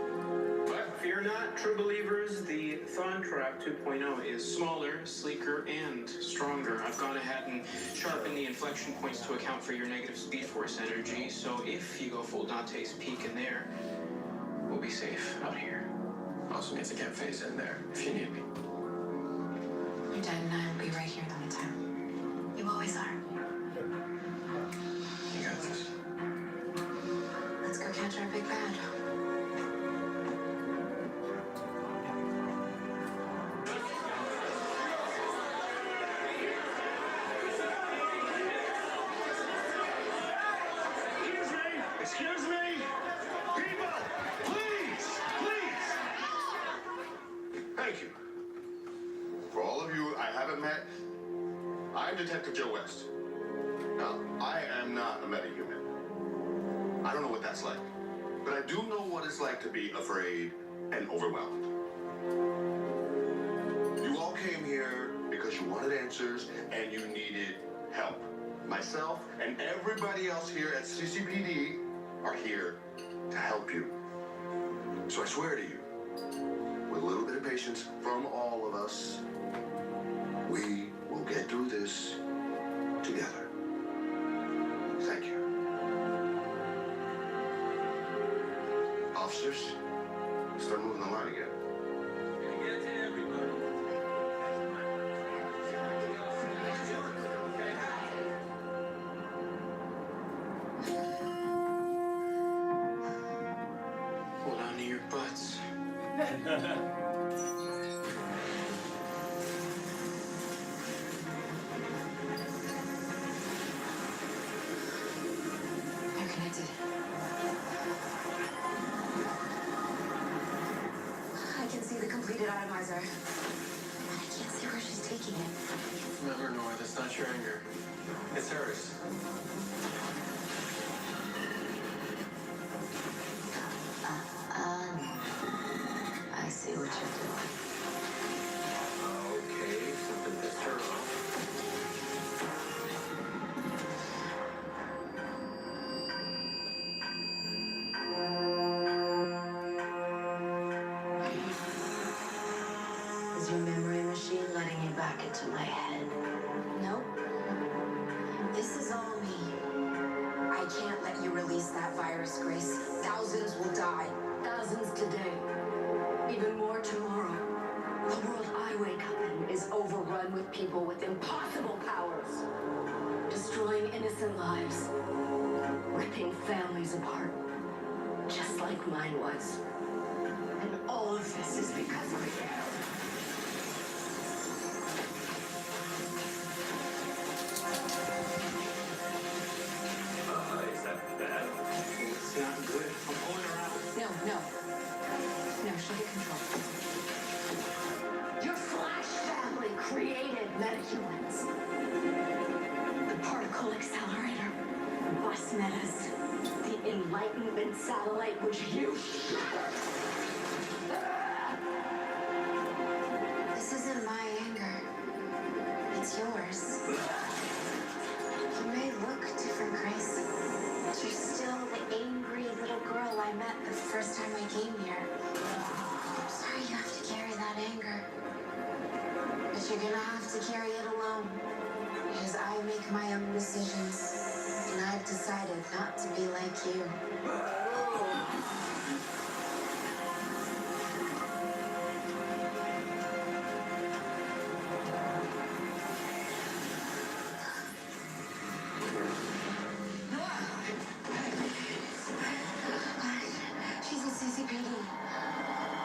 S8: But fear not, true believers, the Thawne Trap 2.0 is smaller, sleeker, and stronger. I've gone ahead and sharpened the inflection points to account for your negative speed force energy, so if you go full Dante's Peak in there, we'll be safe out here.
S10: Also means I can't phase in there if you need me.
S3: Your dad and I will be right here the whole time. You always are.
S10: You got this.
S3: Let's go catch our big bad.
S5: Excuse me! People! Please! Please! Thank you. For all of you I haven't met, I'm Detective Joe West. Now, I am not a metahuman. I don't know what that's like. But I do know what it's like to be afraid and overwhelmed. You all came here because you wanted answers and you needed help. Myself and everybody else here at CCPD are here to help you. So I swear to you, with a little bit of patience from all of us, we will get through this together. Thank you. Officers, start moving the line again.
S8: Hold on to your butts.
S3: They're connected. I can see the completed atomizer. But I can't see where she's taking it.
S10: Remember, Nora, that's not your anger. It's hers.
S3: I see what you're doing.
S10: Okay, something pissed her off.
S3: Is your memory machine letting you back into my head? Nope. This is all me. I can't let you release that virus, Grace. Thousands will die. Thousands today. Even more tomorrow. The world I wake up in is overrun with people with impossible powers. Destroying innocent lives. Ripping families apart. Just like mine was. And all of this is because of you.
S12: Is that bad?
S8: It's not good. I'm pulling her out.
S3: No, she'll get control. Your Flash family created metahumans. The particle accelerator, bus metas, the Enlightenment satellite which you shattered. This isn't my anger. It's yours. You may look different, Grace, but you're still the angry little girl I met the first time I came here. I'm sorry you have to carry that anger. But you're gonna have to carry it alone. Because I make my own decisions. And I've decided not to be like you. CCPD.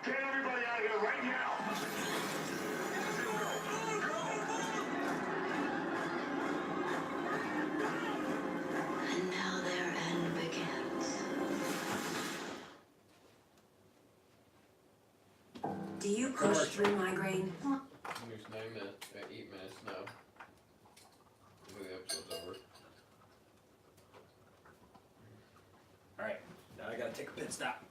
S4: Get everybody out of here right now!
S3: And now their end begins. Do you push through migraine?
S6: There's 9 minutes, 8 minutes now. I think the episode's over.
S11: Alright, now I gotta take a pit stop.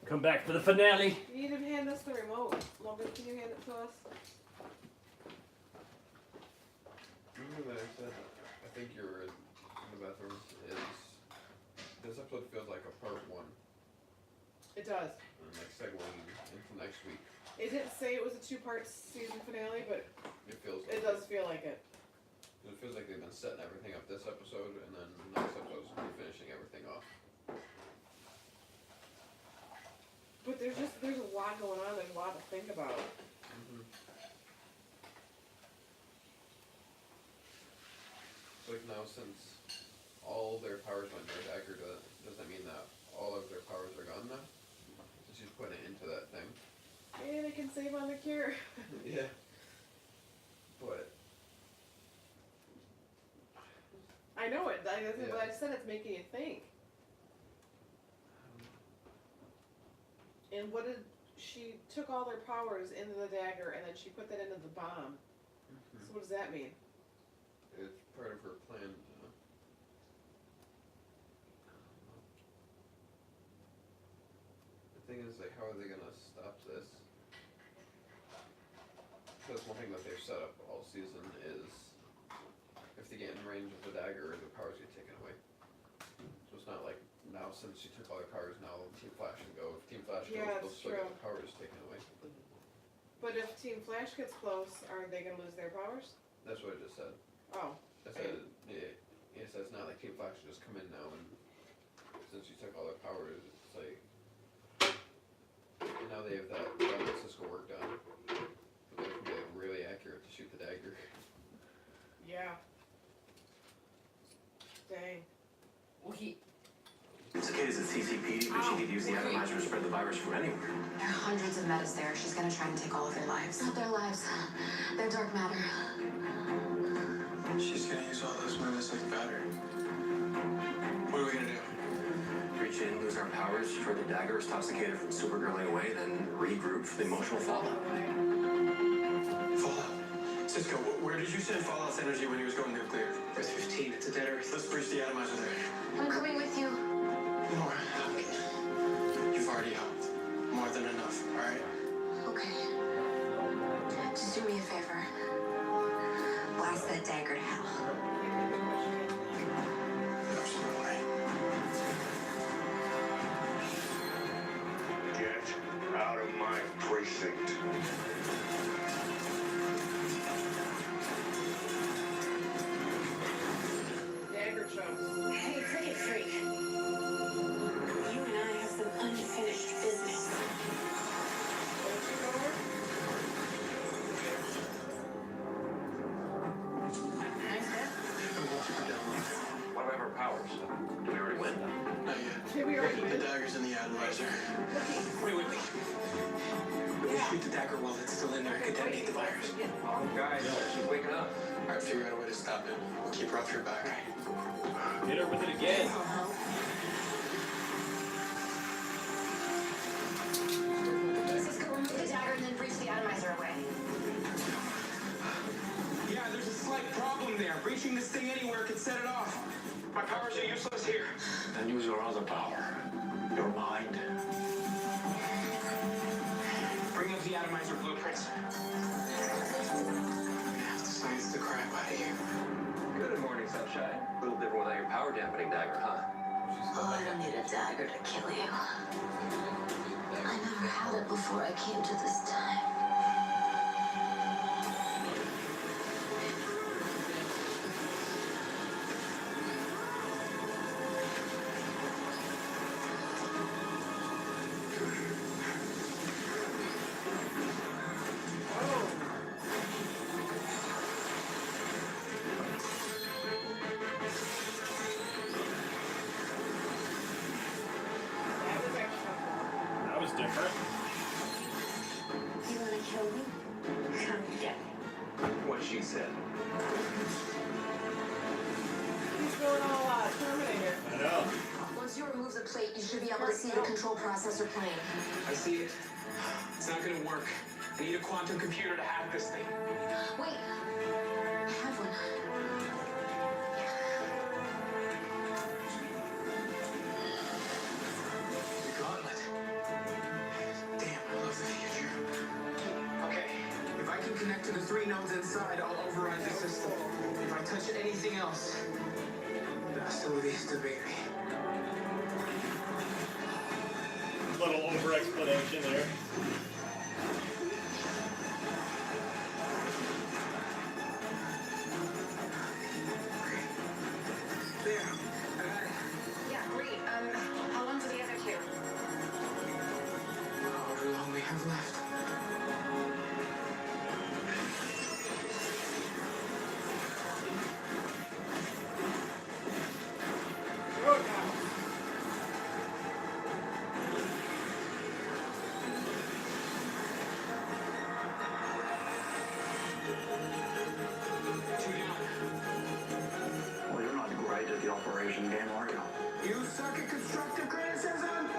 S11: Come back for the finale.
S1: You need to hand us the remote. Logan, can you hand it to us?
S6: Remember that I said, I think you were in the bathroom, is this episode feels like a part 1.
S1: It does.
S6: And like segueing into next week.
S1: It didn't say it was a 2-part season finale, but
S6: It feels like
S1: it does feel like it.
S6: It feels like they've been setting everything up this episode, and then the next episode's gonna be finishing everything off.
S1: But there's a lot going on. There's a lot to think about.
S6: It's like now, since all their powers went to Dagger, does that mean that all of their powers are gone now? Since she's putting it into that thing.
S1: Maybe they can save on the cure.
S6: Yeah. But
S1: I know it. That's
S6: Yeah.
S1: what I said. It's making you think. And what did she took all their powers into the dagger, and then she put that into the bomb. So what does that mean?
S6: it's part of her plan. The thing is, like, how are they gonna stop this? That's one thing that they've set up all season is if they get in range of the dagger, the powers get taken away. So it's not like now, since she took all their powers, now Team Flash can go. If Team Flash goes,
S1: Yeah,
S6: they'll
S1: that's
S6: still get
S1: true.
S6: the powers taken away.
S1: But if Team Flash gets close, are they gonna lose their powers?
S6: That's what I just said.
S1: Oh.
S6: I said, it says not like Team Flash can just come in now, and since she took all their powers, it's like, and now they have that Cisco work done. But they can be like really accurate to shoot the dagger.
S1: Yeah. Dang.
S10: Cicada's at CCPD, but she could use the atomizer to spread the virus from anywhere.
S3: There are hundreds of metas there. She's gonna try and take all of their lives. Not their lives. Their dark matter.
S8: She's gonna use all those metas like battery. What are we gonna do?
S10: Reach in, lose our powers, destroy the dagger, stop Cicada from supergirling away, then regroup for the emotional fallout.
S8: Fallout. Cisco, where did you send Fallout's energy when he was going nuclear? Earth 15, it's a dead Earth. Let's breach the atomizer there.
S3: I'm coming with you.
S8: Nora, you've already helped. More than enough, alright?
S3: Okay. Just do me a favor. Blast that dagger to hell.
S8: Absolutely.
S4: Get out of my precinct.
S1: Dagger chunks.
S7: Hey, cricket freak. You and I have some unfinished business.
S10: What about our powers? Do we already win?
S8: Not yet.
S1: Did we already
S8: The
S1: win?
S8: dagger's in the atomizer. Wait. We shoot the dagger while it's still in there and detonate the virus.
S12: Guys, she's waking up.
S8: Alright, figure out a way to stop it. We'll keep her off your back.
S11: Hit her with it again.
S3: Cisco, remove the dagger and then breach the atomizer away.
S8: Yeah, there's a slight problem there. Breaching this thing anywhere could set it off. My powers are useless here.
S10: Then use your other power. Your mind.
S8: Bring up the atomizer blueprints. Have to science the crap out of you.
S12: Good morning, sunshine. A little different without your power dampening dagger, huh?
S3: Oh, I don't need a dagger to kill you. I never had it before I came to this time. you remove the plate, you should be able to see the control processor plane.
S8: I see it. It's not gonna work. I need a quantum computer to hack this thing.
S3: Wait, I have one.
S8: The gauntlet. Damn, I love the future. Okay, if I can connect to the 3 nodes inside, I'll override the system. If I touch anything else, hasta la vista, baby.
S11: Little over explanation there.
S8: There, I got it.
S3: Yeah, great. How long for the other two?
S8: However long we have left.
S9: Well, you're not great at the operation game, are you?
S8: You suck at constructive criticism.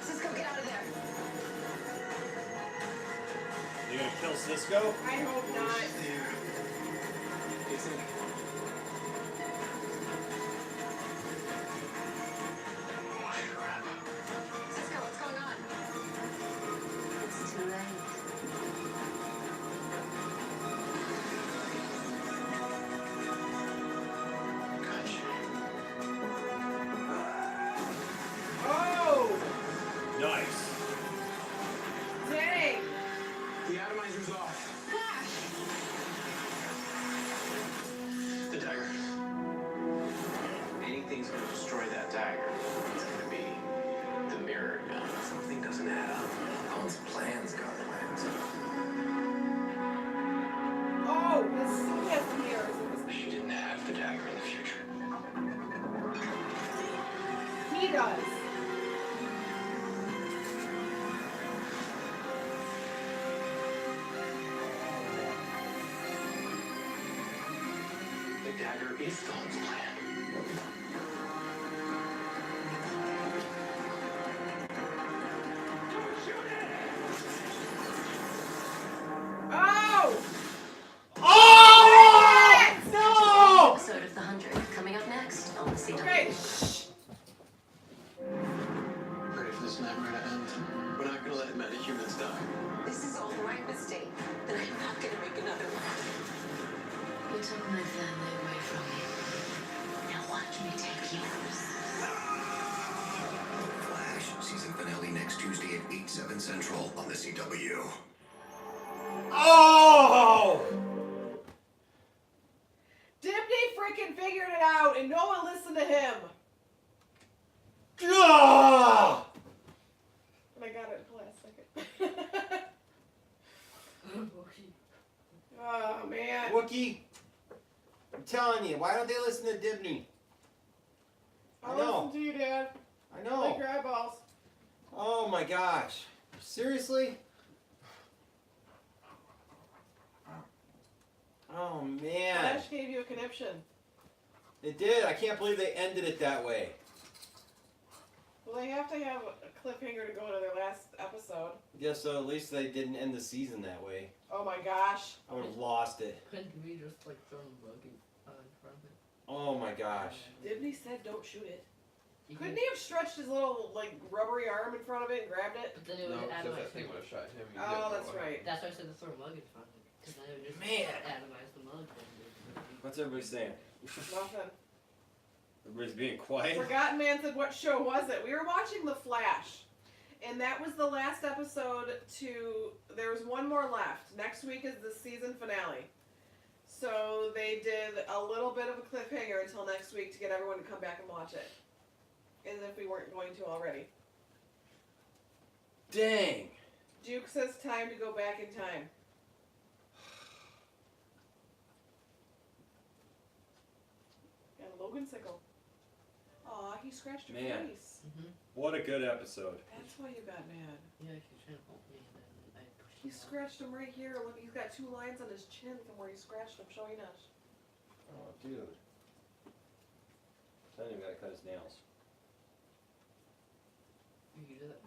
S3: Cisco, get out of there.
S11: You gonna kill Cisco?
S1: I hope not.
S8: It's in.
S3: Cisco, what's going on? It's too late.
S1: Oh!
S11: Nice.
S1: Dang!
S8: The atomizer's off. The dagger. Anything's gonna destroy that dagger. It's gonna be the mirror gun.
S4: Something doesn't add up. Colin's plans got plans.
S1: Oh, this scene has mirrors.
S8: She didn't have the dagger in the future.
S1: He does.
S8: The dagger is Thorn's plan.
S1: Oh!
S11: Oh! No!
S3: Episode of The 100 coming up next on the CW.
S1: Okay.
S8: Ready for this nightmare to end? We're not gonna let metahumans die.
S3: This is all my mistake, and I'm not gonna make another one. You took my family away from me. Now watch me take yours.
S4: Flash, season finale next Tuesday at 8/7 Central on the CW.
S11: Oh!
S1: Dibney freaking figured it out, and no one listened to him.
S11: Ah!
S1: And I got it in the last second. Oh, man.
S11: Wookie, I'm telling you, why don't they listen to Dibney?
S1: I'll
S11: I know.
S1: listen to you, Dad.
S11: I
S1: I
S11: know.
S1: like your eyeballs.
S11: Oh my gosh. Seriously? Oh man.
S1: Flash gave you a conniption.
S11: It did. I can't believe they ended it that way.
S1: Well, they have to have a cliffhanger to go to their last episode.
S11: Yeah, so at least they didn't end the season that way.
S1: Oh my gosh.
S11: I would have lost it.
S15: Couldn't we just like throw the bug in front of it?
S11: Oh my gosh.
S1: Dibney said don't shoot it.
S15: You
S1: Couldn't
S15: can-
S1: he have stretched his little, like, rubbery arm in front of it and grabbed it?
S15: But then it
S6: No,
S15: would
S6: because if
S15: atomize
S6: that thing
S15: the
S6: would have shot him.
S1: Oh, that's right.
S15: That's why I said to throw a mug in front of it. Because then it would just
S11: Man.
S15: atomize the mug.
S11: What's everybody saying?
S1: Nothing.
S11: Everybody's being quiet.
S1: Forgotten Man said, what show was it? We were watching The Flash. And that was the last episode there was one more left. Next week is the season finale. So they did a little bit of a cliffhanger until next week to get everyone to come back and watch it. As if we weren't going to already.
S11: Dang.
S1: Duke says time to go back in time. And Logan Sickle. Aw, he scratched her
S11: Man.
S1: face.
S11: What a good episode.
S1: That's why you got mad.
S15: Yeah, he was trying to help me and then I pushed
S1: He
S15: him out.
S1: scratched him right here. Look, he's got 2 lines on his chin from where he scratched him. Showing us.
S11: Dude. I didn't even gotta cut his nails.
S6: You did that.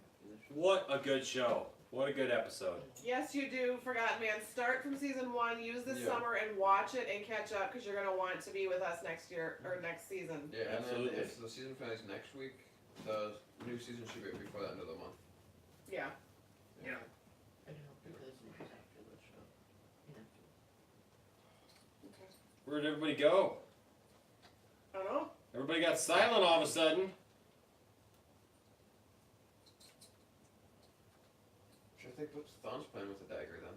S11: What a good show. What a good episode.
S1: Yes, you do, Forgotten Man. Start from season 1, use this
S6: Yeah.
S1: summer and watch it and catch up because you're going to want to be with us next year or next season.
S6: Yeah, and
S11: Absolutely.
S6: then if the season finales next week, the new season should be before the end of the month.
S1: Yeah.
S6: Yeah.
S15: I know, because it was after the show.
S1: Okay.
S11: Where'd everybody go?
S1: I don't know.
S11: Everybody got silent all of a sudden.
S6: I think what's Thon's plan with the dagger then?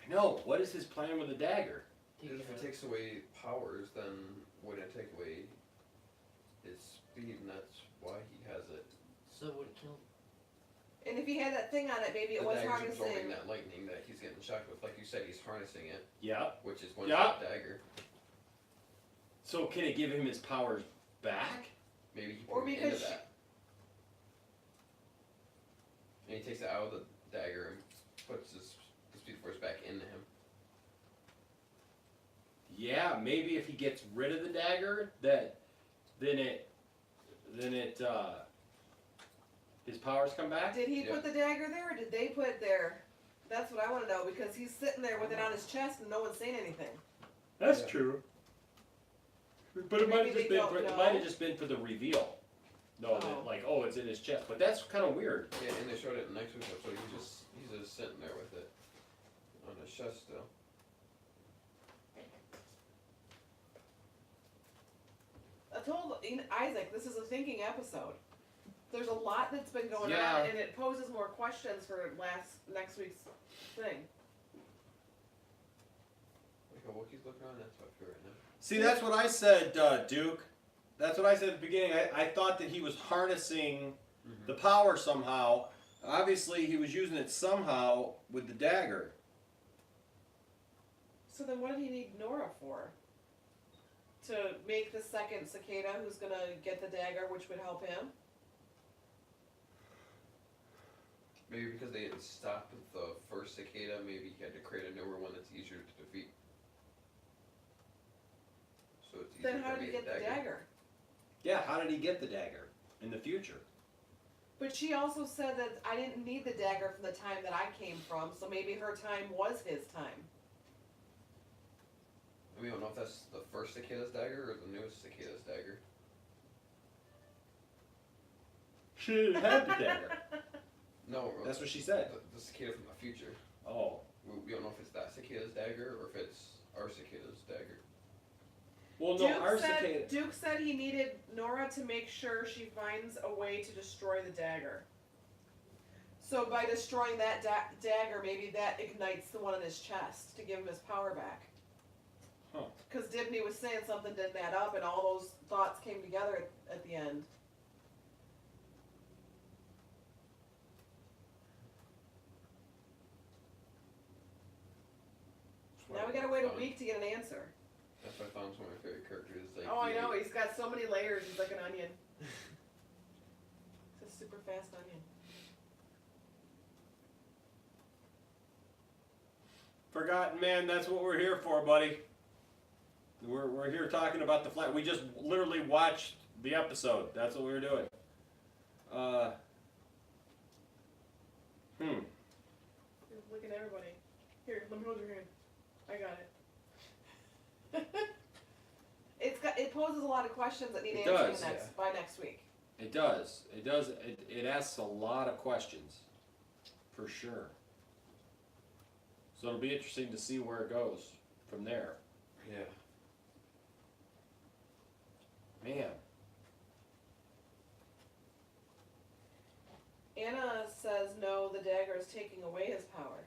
S11: I know. What is his plan with the dagger?
S6: Because if it takes away powers, then wouldn't it take away his speed, and that's why he has it.
S15: So it would kill him.
S1: And if he had that thing on it, maybe it
S6: The
S1: was
S6: dagger's absorbing
S1: harnessing.
S6: that lightning that he's getting shocked with. Like you said, he's harnessing it,
S11: Yeah.
S6: which is one
S11: Yeah.
S6: dagger.
S11: So can it give him his powers back?
S6: Maybe he
S1: Or
S6: put it into
S1: because
S6: that. And he takes it out of the dagger and puts the speed force back into him.
S11: Yeah, maybe if he gets rid of the dagger, then his powers come back.
S1: Did he
S6: Yeah.
S1: put the dagger there or did they put it there? That's what I want to know because he's sitting there with it on his chest and no one's saying anything.
S11: That's
S6: Yeah.
S11: true. But it might
S1: Maybe
S11: have
S1: they
S11: just been
S1: don't
S11: for, it
S1: know.
S11: might have just been for the reveal. No,
S1: Oh.
S11: that like, oh, it's in his chest. But that's kind of weird.
S6: Yeah, and they showed it in next week's episode. He's just sitting there with it on his chest still.
S1: I told Isaac this is a thinking episode. There's a lot that's been going
S11: Yeah.
S1: on and it poses more questions for next week's thing.
S6: Like a Wookiee's looking on, that's what I feel right now.
S11: See, that's what I said, Duke. That's what I said at the beginning. I thought that he was harnessing the power somehow. Obviously, he was using it somehow with the dagger.
S1: So then what did he need Nora for? To make the second cicada who's gonna get the dagger, which would help him?
S6: Maybe because they didn't stop with the first cicada, maybe he had to create a newer one that's easier to defeat. So it's easier
S1: Then how
S6: to
S1: did he
S6: make
S1: get the dagger?
S11: Yeah, how did he get the dagger in the future?
S1: But she also said that I didn't need the dagger from the time that I came from, so maybe her time was his time.
S6: We don't know if that's the first cicada's dagger or the newest cicada's dagger.
S11: She didn't have the dagger.
S6: No,
S11: That's what she said.
S6: The cicada from the future.
S11: Oh.
S6: We don't know if it's that cicada's dagger or if it's our cicada's dagger.
S11: Well, no, our cicada.
S1: Duke said he needed Nora to make sure she finds a way to destroy the dagger. So by destroying that dagger, maybe that ignites the one in his chest to give him his power back.
S11: Huh.
S1: Because Dibney was saying something didn't add up and all those thoughts came together at the end. Now we gotta wait a week to get an answer.
S6: That's why I found one of my favorite characters. Like,
S1: Oh, I know, he's got so many layers, he's like an onion. It's a super fast onion.
S11: Forgotten Man, that's what we're here for, buddy. We're here talking about the flight. We just literally watched the episode. That's what we were doing.
S1: Here, look at everybody. Here, let me hold your hand. I got it. It poses a lot of questions that need
S11: It
S1: answering
S11: does,
S1: by next week.
S11: It does. It does. It asks a lot of questions, for sure. So it'll be interesting to see where it goes from there.
S6: Yeah.
S11: Man.
S1: Anna says no, the dagger is taking away his power.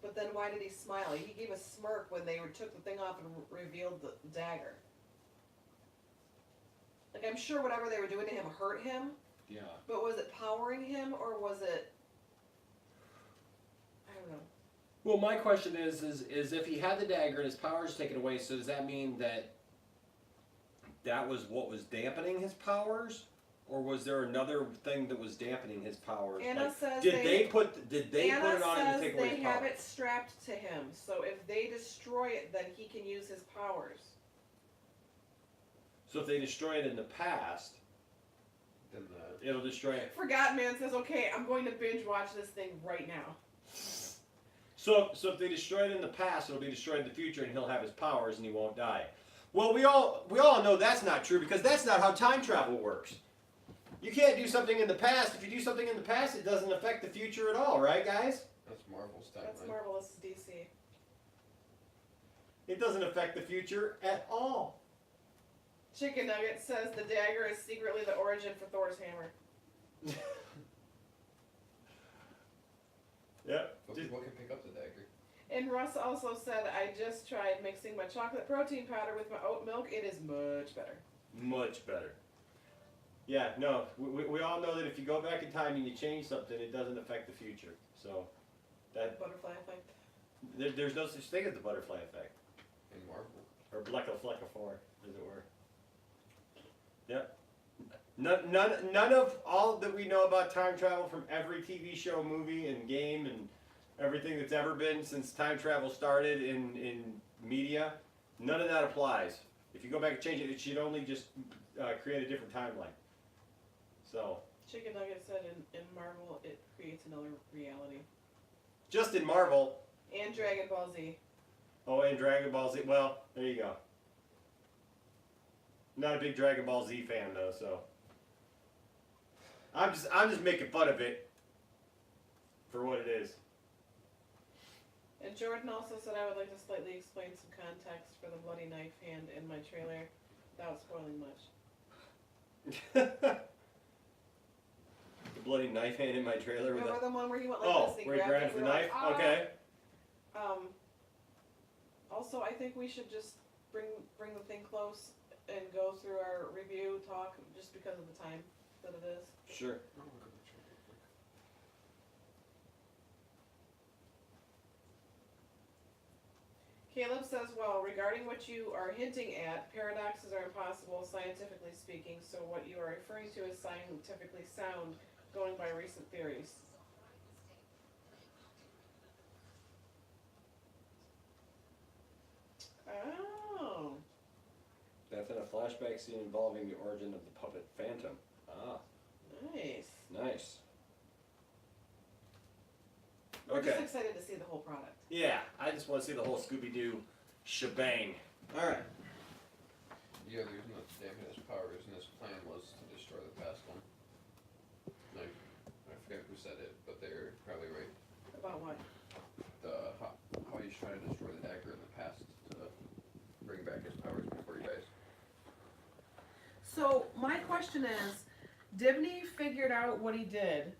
S1: But then why did he smile? He gave a smirk when they took the thing off and revealed the dagger. Like, I'm sure whatever they were doing to him hurt him,
S11: Yeah.
S1: but was it powering him or was it... I don't know.
S11: Well, my question is if he had the dagger and his powers taken away, so does that mean that was what was dampening his powers? Or was there another thing that was dampening his powers?
S1: Anna
S11: Like,
S1: says
S11: did they put it on
S1: Anna
S11: to take
S1: says
S11: away
S1: they
S11: his
S1: have
S11: powers?
S1: it strapped to him, so if they destroy it, then he can use his powers.
S11: So if they destroy it in the past,
S6: Then
S11: it'll destroy it.
S1: Forgotten Man says, okay, I'm going to binge watch this thing right now.
S11: So if they destroy it in the past, it'll be destroyed in the future, and he'll have his powers, and he won't die. Well, we all know that's not true, because that's not how time travel works. You can't do something in the past. If you do something in the past, it doesn't affect the future at all, right, guys?
S6: That's Marvel's timeline.
S1: That's Marvelous DC.
S11: It doesn't affect the future at all.
S1: Chicken Nugget says the dagger is secretly the origin for Thor's hammer.
S11: Yep.
S6: But people can pick up the dagger.
S1: And Russ also said, I just tried mixing my chocolate protein powder with my oat milk. It is much better.
S11: Much better. Yeah, no, we all know that if you go back in time and you change something, it doesn't affect the future. So, that
S1: Butterfly effect.
S11: there's no such thing as the butterfly effect.
S6: In Marvel.
S11: Or Bleca-Fleca-4, as it were. Yep. None of all that we know about time travel from every TV show, movie, and game, and everything that's ever been since time travel started in media, none of that applies. If you go back and change it, it should only just create a different timeline. So.
S1: Chicken Nugget said in Marvel, it creates another reality.
S11: Just in Marvel.
S1: And Dragon Ball Z.
S11: Oh, and Dragon Ball Z. Well, there you go. Not a big Dragon Ball Z fan though, so I'm just making fun of it for what it is.
S1: And Jordan also said I would like to slightly explain some context for the bloody knife hand in my trailer without spoiling much.
S11: The bloody knife hand in my trailer.
S1: Remember the one where he went like this? And
S11: where he grabs the
S1: we were
S11: knife?
S1: like,
S11: Okay.
S1: Also, I think we should just bring the thing close and go through our review talk just because of the time that it is.
S11: Sure.
S1: Caleb says, well, regarding what you are hinting at, paradoxes are impossible scientifically speaking, so what you are referring to is scientifically sound, going by recent theories. Oh.
S11: That's in a flashback scene involving the origin of the puppet Phantom. Ah.
S1: Nice.
S11: Nice.
S1: We're just excited to see the whole product.
S11: Yeah, I just want to see the whole Scooby-Doo shebang. Alright.
S6: Yeah, the reason that's damaging his powers and his plan was to destroy the past one. Like, I forget who said it, but they're probably right.
S1: About what?
S6: How he's trying to destroy the dagger in the past to bring back his powers before he dies.
S1: So, my question is, Dibney figured out what he did,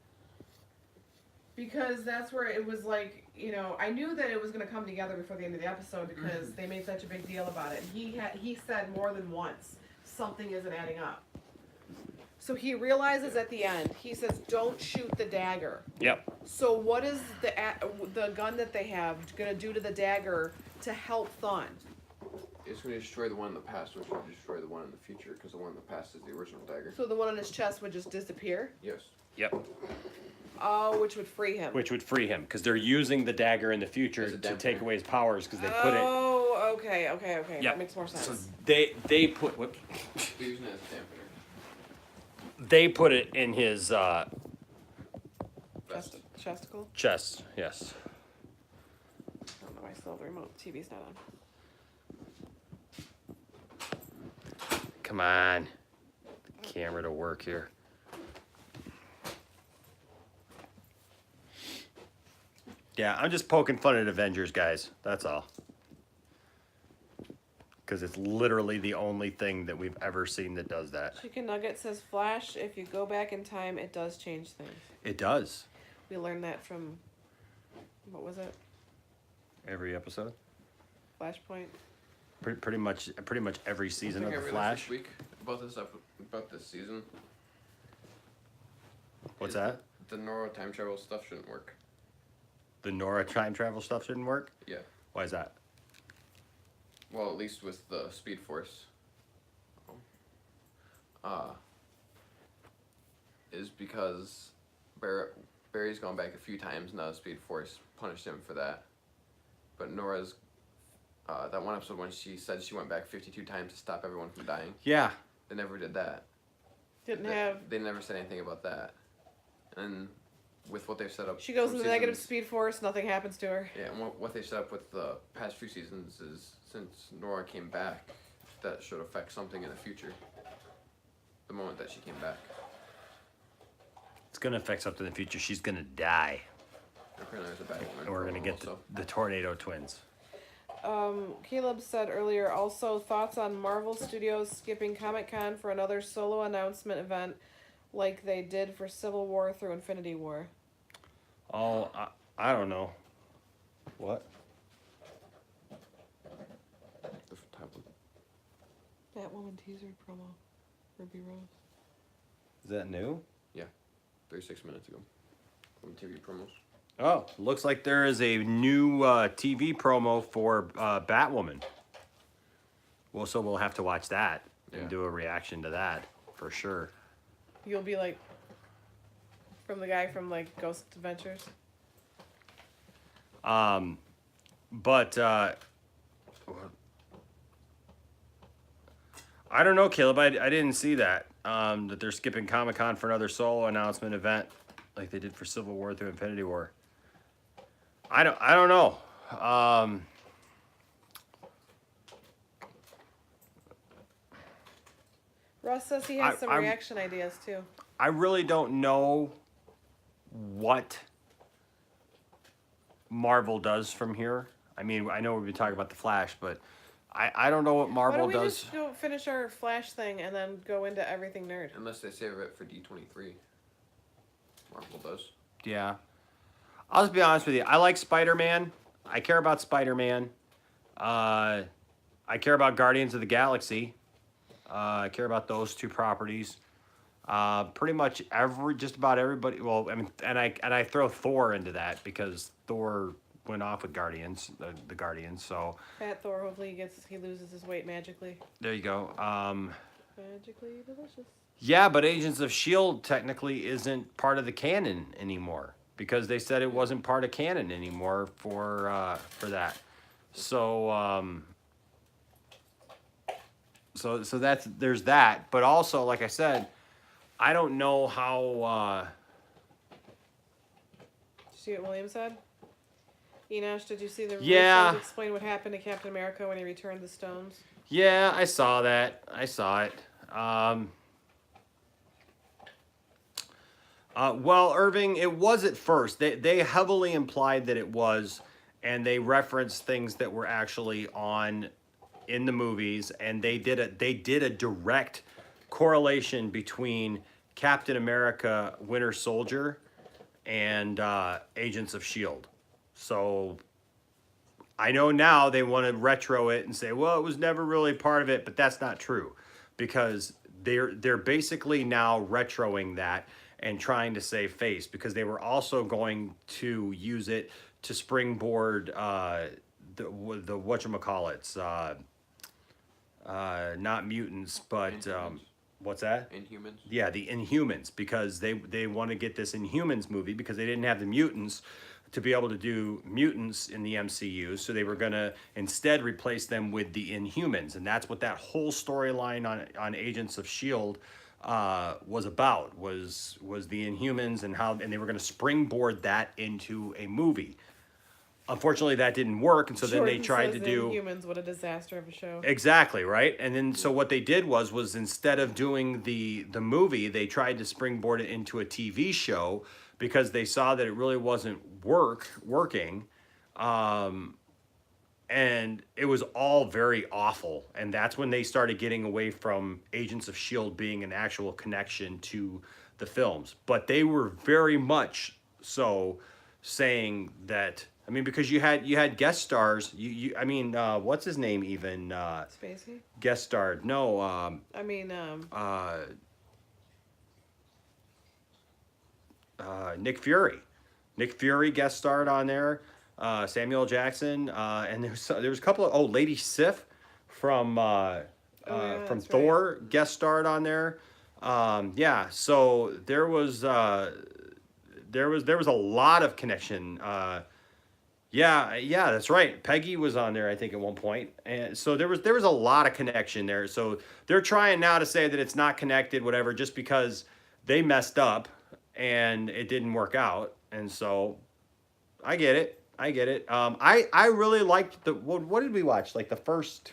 S1: because that's where it was like, you know, I knew that it was going to come together before the end of the episode because they made such a big deal about it. He said more than once, something isn't adding up. So he realizes at the end, he says, don't shoot the dagger.
S11: Yep.
S1: So what is the gun that they have going to do to the dagger to help Thawne?
S6: It's going to destroy the one in the past, which will destroy the one in the future, because the one in the past is the original dagger.
S1: So the one on his chest would just disappear?
S6: Yes.
S11: Yep.
S1: Oh, which would free him.
S11: Which would free him, because they're using the dagger in the future to take away his powers, because they put it...
S1: Oh, okay.
S11: Yep.
S1: That makes more sense.
S11: So they put... Whoops.
S6: They're using it as a dampener.
S11: They put it in his
S1: Chesticle?
S11: chest, yes.
S1: I don't know why I still have the remote. TV's not on.
S11: Come on. Camera to work here. Yeah, I'm just poking fun at Avengers, guys. That's all. Because it's literally the only thing that we've ever seen that does that.
S1: Chicken Nugget says, Flash, if you go back in time, it does change things.
S11: It does.
S1: We learned that from, what was it?
S11: Every episode.
S1: Flashpoint.
S11: Pretty much every season of
S6: I
S11: the
S6: realized
S11: Flash.
S6: this week about this season.
S11: What's that?
S6: The Nora time travel stuff shouldn't work.
S11: The Nora time travel stuff shouldn't work?
S6: Yeah.
S11: Why is that?
S6: Well, at least with the Speed Force. Is because Barry's gone back a few times now. The Speed Force punished him for that, but Nora's that one episode when she said she went back 52 times to stop everyone from dying.
S11: Yeah.
S6: They never did that. They never said anything about that. And with what they've set up...
S1: She goes in the negative speed force, nothing happens to her.
S6: Yeah, and what they've set up with the past few seasons is, since Nora came back, that should affect something in the future. The moment that she came back.
S11: It's going to affect something in the future. She's going to die.
S6: Apparently there's a Batwoman.
S11: And we're going to get the Tornado Twins.
S1: Caleb said earlier, also thoughts on Marvel Studios skipping Comic-Con for another solo announcement event like they did for Civil War through Infinity War.
S11: Oh, I don't know. What?
S1: Batwoman teaser promo. Ruby Rose.
S11: Is that new?
S6: Yeah. 36 minutes ago. From TV promos.
S11: Oh, looks like there is a new TV promo for Batwoman. Well, so we'll have to watch that and do a reaction to that for sure.
S1: You'll be like from the guy from like Ghost Adventures.
S11: But I don't know, Caleb. I didn't see that. That they're skipping Comic-Con for another solo announcement event like they did for Civil War through Infinity War. I don't know.
S1: Russ says he has some reaction ideas too.
S11: I really don't know what Marvel does from here. I mean, I know we've been talking about the Flash, but I don't know what Marvel does.
S1: Why don't we just go finish our Flash thing and then go into everything nerd?
S6: Unless they save it for D23. Marvel does.
S11: Yeah. I'll just be honest with you. I like Spider-Man. I care about Spider-Man. I care about Guardians of the Galaxy. I care about those two properties. Pretty much just about everybody. Well, I mean, and I throw Thor into that because Thor went off with Guardians, the Guardians. So.
S1: Fat Thor. Hopefully he loses his weight magically.
S11: There you go.
S1: Magically delicious.
S11: Yeah, but Agents of S.H.I.E.L.D. technically isn't part of the canon anymore because they said it wasn't part of canon anymore for that. So so there's that. But also, like I said, I don't know how.
S1: Did you see what William said? Enosh, did you see the
S11: yeah.
S1: explain what happened to Captain America when he returned the stones?
S11: Yeah, I saw that. I saw it. Well, Irving, it was at first. They heavily implied that it was, and they referenced things that were actually in the movies, and they did a direct correlation between Captain America, Winter Soldier, and Agents of S.H.I.E.L.D. So I know now they want to retro it and say, well, it was never really part of it, but that's not true because they're basically now retroing that and trying to save face because they were also going to use it to springboard the whatchamacallits, not mutants, but what's that?
S6: Inhumans.
S11: Yeah, the Inhumans, because they want to get this Inhumans movie because they didn't have the mutants to be able to do mutants in the MCU, so they were going to instead replace them with the Inhumans, and that's what that whole storyline on Agents of S.H.I.E.L.D. Was about, was the Inhumans and they were going to springboard that into a movie. Unfortunately, that didn't work, and so then they tried to do
S1: Inhumans. What a disaster of a show.
S11: Exactly, right? And then so what they did was instead of doing the movie, they tried to springboard it into a TV show because they saw that it really wasn't working. And it was all very awful. And that's when they started getting away from Agents of S.H.I.E.L.D. being an actual connection to the films. But they were very much so saying that, I mean, because you had guest stars. What's his name even?
S1: Spacey?
S11: Guest starred. No. Nick Fury. Nick Fury guest starred on there. Samuel Jackson, and there was a couple of Lady Sif from Thor guest starred on there. So there was a lot of connection Yeah, that's right. Peggy was on there, I think, at one point, and so there was a lot of connection there. So they're trying now to say that it's not connected, whatever, just because they messed up and it didn't work out. And so I get it. I really liked the what did we watch? Like the first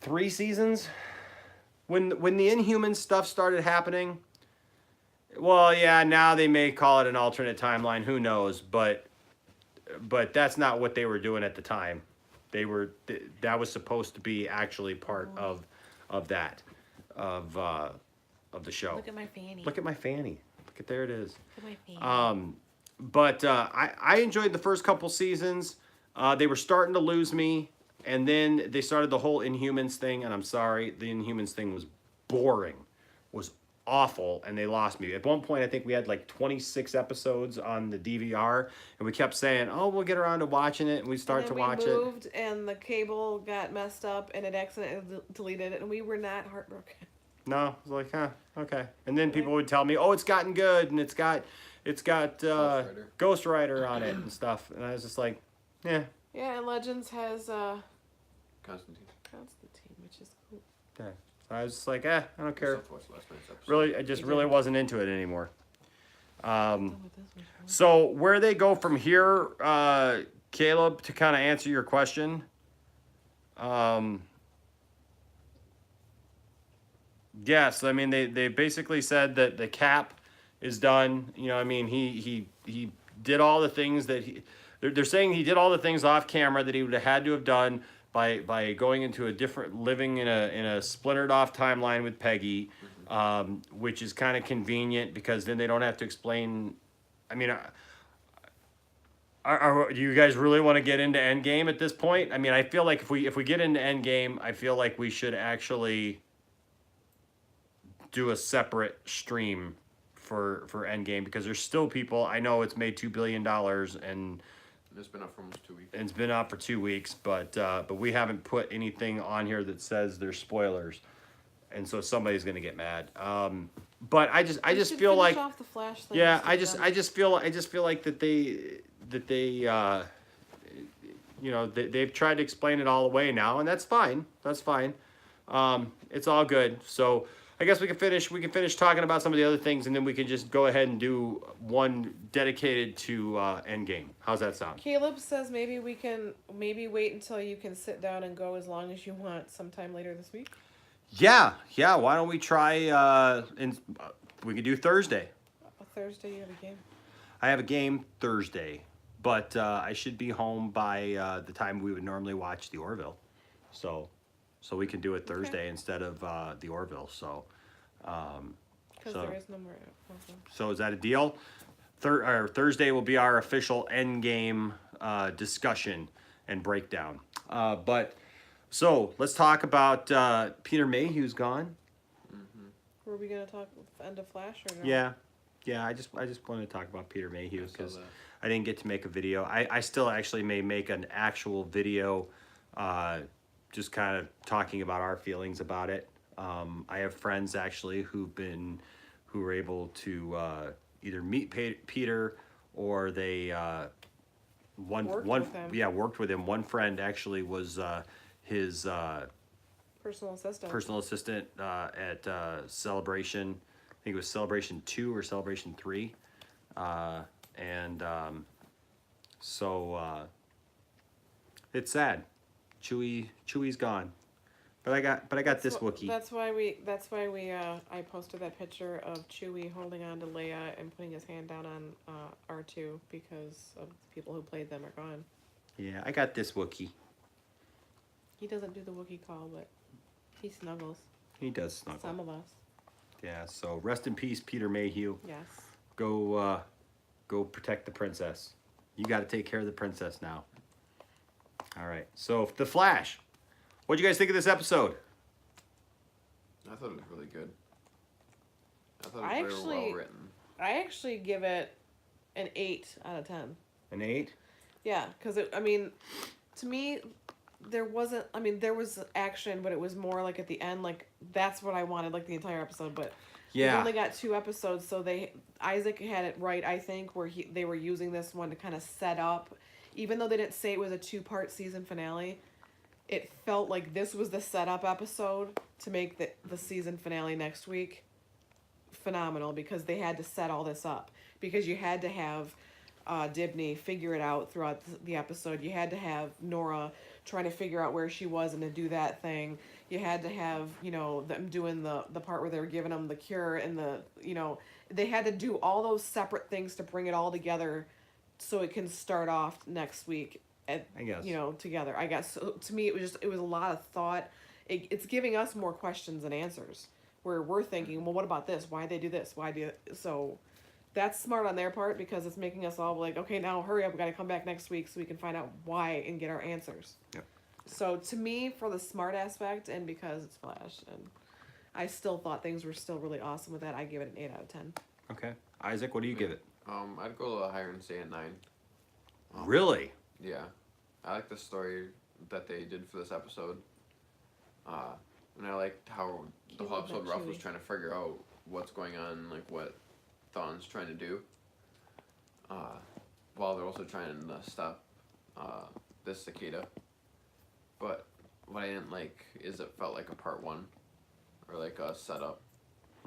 S11: 3 seasons when the Inhuman stuff started happening. Well, yeah, now they may call it an alternate timeline. Who knows? But that's not what they were doing at the time. That was supposed to be actually part of that of the show.
S16: Look at my fanny.
S11: Look at my fanny. Look at there it is.
S16: Look at my fanny.
S11: But I enjoyed the first couple seasons. They were starting to lose me, and then they started the whole Inhumans thing. And I'm sorry, the Inhumans thing was boring, was awful, and they lost me. At one point, I think we had like 26 episodes on the DVR, and we kept saying, "Oh, we'll get around to watching it," and we start to watch it.
S1: We moved, and the cable got messed up, and it accidentally deleted it, and we were not heartbroken.
S11: No, it was like, okay. And then people would tell me, "Oh, it's gotten good, and it's got Ghost Rider on it and stuff," and I was just like, yeah.
S1: Yeah, and Legends has
S6: Constantine,
S1: which is cool.
S11: Yeah. So I was just like, I don't care. Really, I just really wasn't into it anymore. So where they go from here, Caleb, to kind of answer your question. Yes, I mean they basically said that the Cap is done. You know, I mean he did all the things that they're saying he did all the things off camera that he would have had to have done by going into a different, living in a splintered off timeline with Peggy, which is kind of convenient because then they don't have to explain. I mean, do you guys really want to get into Endgame at this point? I mean, I feel like if we get into Endgame, I feel like we should actually do a separate stream for Endgame, because there's still people. I know it's made $2 billion and
S6: it's been up for almost 2 weeks.
S11: It's been up for 2 weeks, but we haven't put anything on here that says there's spoilers, and so somebody's gonna get mad. But I just feel like
S1: off the Flash thing.
S11: Yeah, I just feel like that they you know, they've tried to explain it all away now, and that's fine. That's fine. It's all good. So I guess we can finish talking about some of the other things, and then we can just go ahead and do one dedicated to Endgame. How's that sound?
S1: Caleb says maybe wait until you can sit down and go as long as you want sometime later this week.
S11: Yeah. Why don't we try? We could do Thursday.
S1: Thursday, you have a game.
S11: I have a game Thursday, but I should be home by the time we would normally watch the Orville, so we can do it Thursday instead of the Orville. So,
S1: because there is no more.
S11: So is that a deal? Thursday will be our official Endgame discussion and breakdown. But so let's talk about Peter Mayhew's gone.
S1: Were we gonna talk end of Flash or no?
S11: Yeah. I just wanted to talk about Peter Mayhew because I didn't get to make a video. I still actually may make an actual video, just kind of talking about our feelings about it. I have friends actually who were able to either meet Peter or they worked with him. One friend actually was his personal assistant at Celebration. I think it was Celebration 2 or Celebration 3. So it's sad. Chewie's gone. But I got this Wookiee.
S1: That's why I posted that picture of Chewie holding on to Leia and putting his hand down on R2 because of the people who played them are gone.
S11: Yeah, I got this Wookiee.
S1: He doesn't do the Wookiee call, but he snuggles.
S11: He does snuggle.
S1: Some of us.
S11: Yeah, so rest in peace, Peter Mayhew.
S1: Yes.
S11: Go protect the princess. You got to take care of the princess now. All right. So The Flash. What'd you guys think of this episode?
S6: I thought it was really good. I thought it was very well written.
S1: I actually give it an 8 out of 10.
S11: An 8?
S1: Yeah, because to me, there was action, but it was more like at the end, like that's what I wanted, like the entire episode. But
S16: Yeah.
S1: We've only got 2 episodes, so Isaac had it right, I think, where they were using this one to kind of set up, even though they didn't say it was a 2-part season finale. It felt like this was the setup episode to make the season finale next week phenomenal, because they had to set all this up. Because you had to have Dibney figure it out throughout the episode. You had to have Nora trying to figure out where she was and to do that thing. You had to have, them doing the part where they were giving them the cure and they had to do all those separate things to bring it all together so it can start off next week. I guess. Together. I guess. So to me, it was a lot of thought. It's giving us more questions than answers. Where we're thinking, well, what about this? Why they do this? So that's smart on their part, because it's making us all like, okay, now hurry up, we got to come back next week so we can find out why and get our answers.
S16: Yep.
S1: So to me, for the smart aspect, and because it's Flash, and I still thought things were still really awesome with that, I give it an 8 out of 10.
S16: Okay. Isaac, what do you give it?
S6: I'd go a little higher and say a 9.
S16: Really?
S6: Yeah. I like the story that they did for this episode. And I liked how the whole episode Ruff was trying to figure out what's going on, like what Thawne's trying to do. While they're also trying to stop this cicada. But what I didn't like is it felt like a part 1. Or like a setup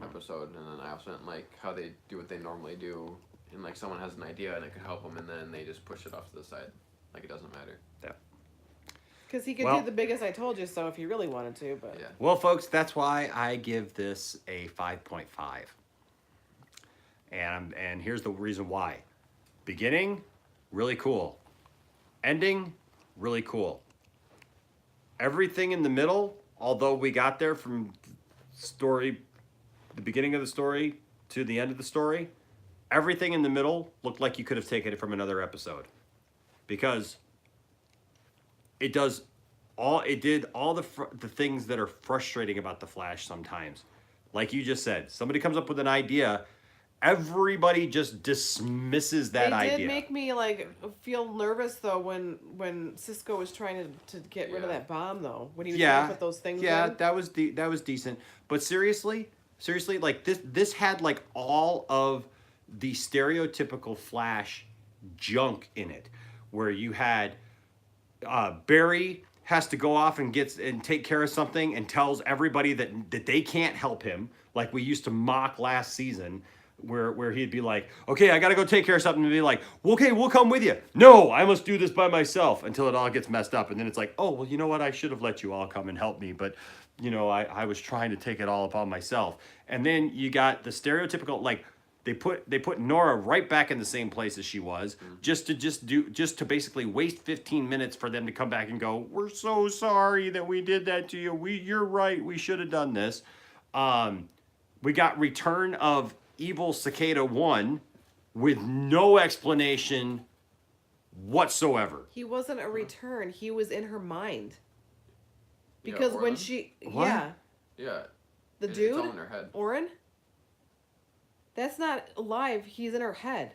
S6: episode. And then I also didn't like how they do what they normally do. And like someone has an idea and it could help them, and then they just push it off to the side. Like it doesn't matter.
S16: Yeah.
S1: Because he could do the biggest I told you so if he really wanted to, but...
S6: Yeah.
S16: Well, folks, that's why I give this a 5.5. And here's the reason why. Beginning, really cool. Ending, really cool. Everything in the middle, although we got there from the beginning of the story to the end of the story, everything in the middle looked like you could have taken it from another episode. Because it did all the things that are frustrating about the Flash sometimes. Like you just said, somebody comes up with an idea, everybody just dismisses that idea.
S1: They did make me feel nervous though when Cisco was trying to get rid of that bomb though. When he was trying to put those things in.
S16: That was decent. But seriously, like this had like all of the stereotypical Flash junk in it, where you had Barry has to go off and take care of something and tells everybody that they can't help him, like we used to mock last season, where he'd be like, okay, I gotta go take care of something, and be like, okay, we'll come with you. No, I must do this by myself, until it all gets messed up, and then it's like, oh, well, you know what, I should have let you all come and help me, but I was trying to take it all upon myself. And then you got the stereotypical, like, They put Nora right back in the same place as she was, just to basically waste 15 minutes for them to come back and go, we're so sorry that we did that to you. You're right. We should have done this. We got return of Evil Cicada 1 with no explanation whatsoever.
S1: He wasn't a return. He was in her mind. Because
S6: yeah,
S1: when she...
S16: What?
S1: Yeah. The dude?
S6: It's all in her head.
S1: Oren? That's not alive. He's in her head.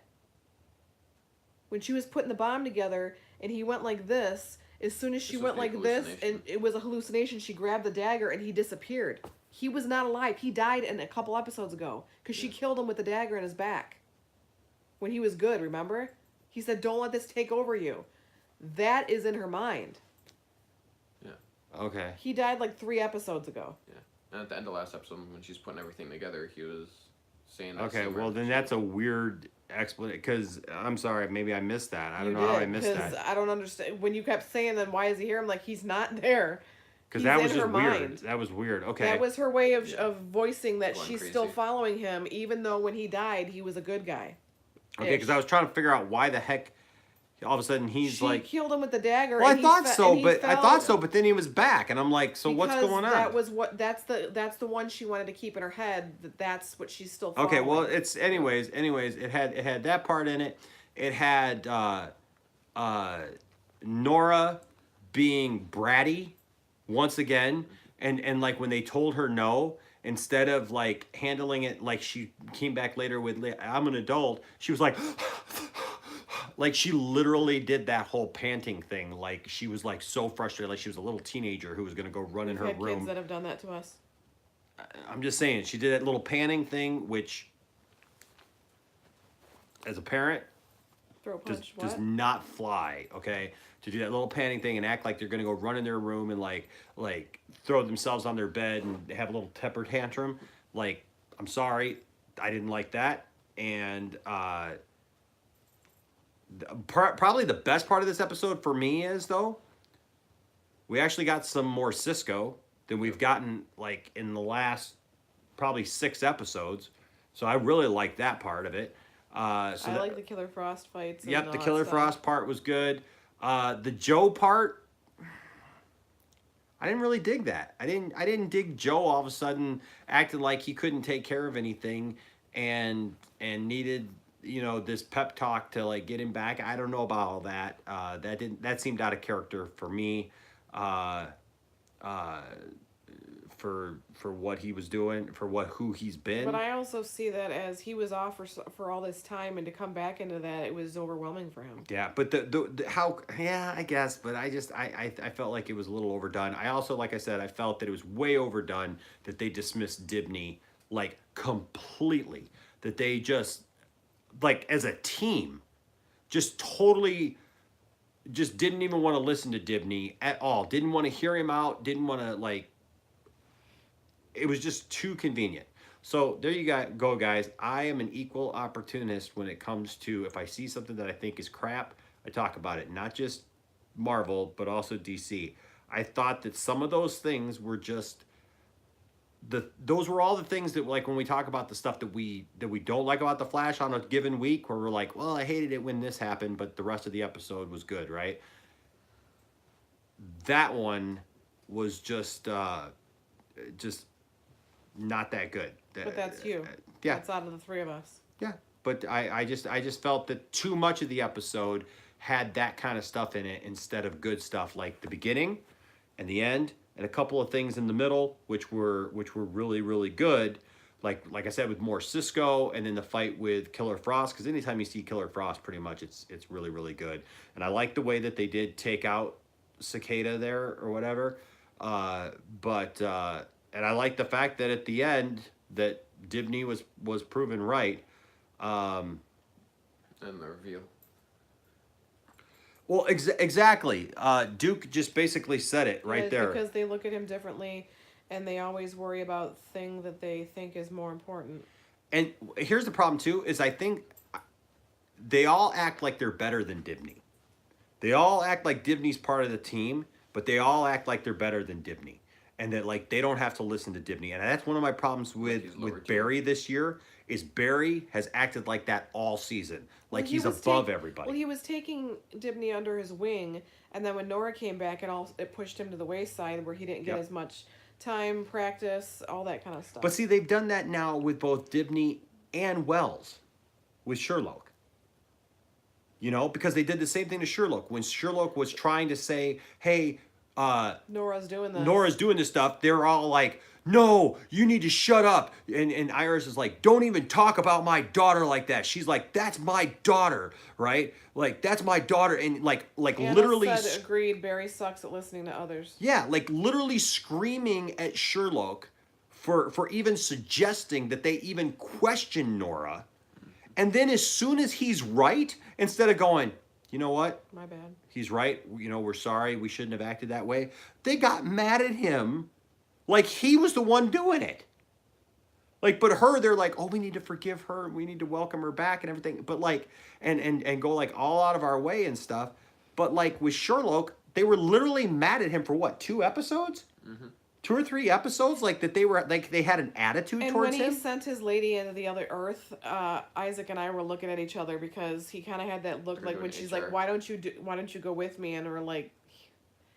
S1: When she was putting the bomb together and he went like this, as soon as she went like this and it was a hallucination, she grabbed the dagger and he disappeared. He was not alive. He died a couple episodes ago because she killed him with the dagger in his back. When he was good, remember? He said, don't let this take over you. That is in her mind.
S6: Yeah.
S16: Okay.
S1: He died like 3 episodes ago.
S6: Yeah. And at the end of last episode, when she's putting everything together, he was saying that.
S16: Okay, well then that's a weird explanation, because I'm sorry, maybe I missed that. I don't know how I missed that.
S1: I don't understand. When you kept saying, then why is he here? I'm like, he's not there.
S16: Because that was just weird. That was weird. Okay.
S1: That was her way of voicing that she's still following him, even though when he died, he was a good guy.
S16: Okay, because I was trying to figure out why the heck all of a sudden he's
S1: she killed him with the dagger.
S16: Well, I thought so, but then he was back, and I'm like, so what's going on?
S1: That was that's the one she wanted to keep in her head. That's what she's still following.
S16: Okay, well, it's anyways. It had that part in it. It had Nora being bratty once again, and like when they told her no, instead of like handling it like she came back later with I'm an adult, she was like. Like she literally did that whole panting thing. Like she was like so frustrated, like she was a little teenager who was gonna go run in her room.
S1: Kids that have done that to us.
S16: I'm just saying, she did that little panning thing, which, as a parent,
S1: Throat punch.
S16: does not fly. Okay, to do that little panning thing and act like they're gonna go run in their room and like throw themselves on their bed and have a little temper tantrum. Like, I'm sorry, I didn't like that. And probably the best part of this episode for me is, though, we actually got some more Cisco than we've gotten like in the last probably 6 episodes. So I really like that part of it.
S1: I like the Killer Frost fights. And
S16: Yep, the
S1: all
S16: Killer
S1: that
S16: Frost part was good. The Joe part, I didn't really dig that. I didn't dig Joe all of a sudden acting like he couldn't take care of anything and needed, you know, this pep talk to like get him back. I don't know about all that. That seemed out of character for me. For what he was doing, for who he's been.
S1: But I also see that as he was off for all this time, and to come back into that, it was overwhelming for him.
S16: Yeah, but the how, yeah, I guess, but I felt like it was a little overdone. I also, like I said, I felt that it was way overdone that they dismissed Dibney like completely. That they just, like, as a team, just totally just didn't even want to listen to Dibney at all. Didn't want to hear him out. Didn't want to, like, it was just too convenient. So there you go, guys. I am an equal opportunist when it comes to, if I see something that I think is crap, I talk about it. Not just Marvel, but also DC. I thought that some of those things were just, those were all the things that, like, when we talk about the stuff that we don't like about the Flash on a given week, where we're like, well, I hated it when this happened, but the rest of the episode was good, right? That one was just not that good.
S1: But that's you.
S16: Yeah.
S1: That's out of the 3 of us.
S16: Yeah. But I just felt that too much of the episode had that kind of stuff in it instead of good stuff like the beginning and the end and a couple of things in the middle which were really, really good. Like I said, with more Cisco, and then the fight with Killer Frost, because anytime you see Killer Frost, pretty much it's really, really good. And I like the way that they did take out Cicada there or whatever. And I like the fact that at the end that Dibney was proven right.
S6: And the reveal.
S16: Well, exactly. Duke just basically said it right there.
S1: Because they look at him differently, and they always worry about thing that they think is more important.
S16: And here's the problem too: is I think they all act like they're better than Dibney. They all act like Dibney's part of the team, but they all act like they're better than Dibney. And that, like, they don't have to listen to Dibney. And that's one of my problems with Barry this year, is Barry has acted like that all season. Like, he's above everybody.
S1: Well, he was taking Dibney under his wing, and then when Nora came back, it pushed him to the wayside where he didn't get as much time, practice, all that kind of stuff.
S16: But see, they've done that now with both Dibney and Wells with Sherlock. You know, because they did the same thing to Sherlock. When Sherlock was trying to say, hey,
S1: Nora's doing
S16: this stuff, they're all like, no, you need to shut up. And Iris is like, don't even talk about my daughter like that. She's like, that's my daughter, right? Like, that's my daughter. And like
S1: Anna
S16: literally
S1: said, agreed, Barry sucks at listening to others.
S16: Yeah, like literally screaming at Sherlock for even suggesting that they even question Nora. And then as soon as he's right, instead of going, you know what?
S1: My bad.
S16: He's right. You know, we're sorry. We shouldn't have acted that way. They got mad at him like he was the one doing it. Like, but her, they're like, oh, we need to forgive her. We need to welcome her back and everything. But like, and go like all out of our way and stuff. But like with Sherlock, they were literally mad at him for what, 2 episodes? Mm-hmm. 2 or 3 episodes, like that they were like they had an attitude towards him.
S1: And when he sent his lady into the other Earth, Isaac and I were looking at each other because he kind of had that look like when she's like, why don't you go with me? And we're like,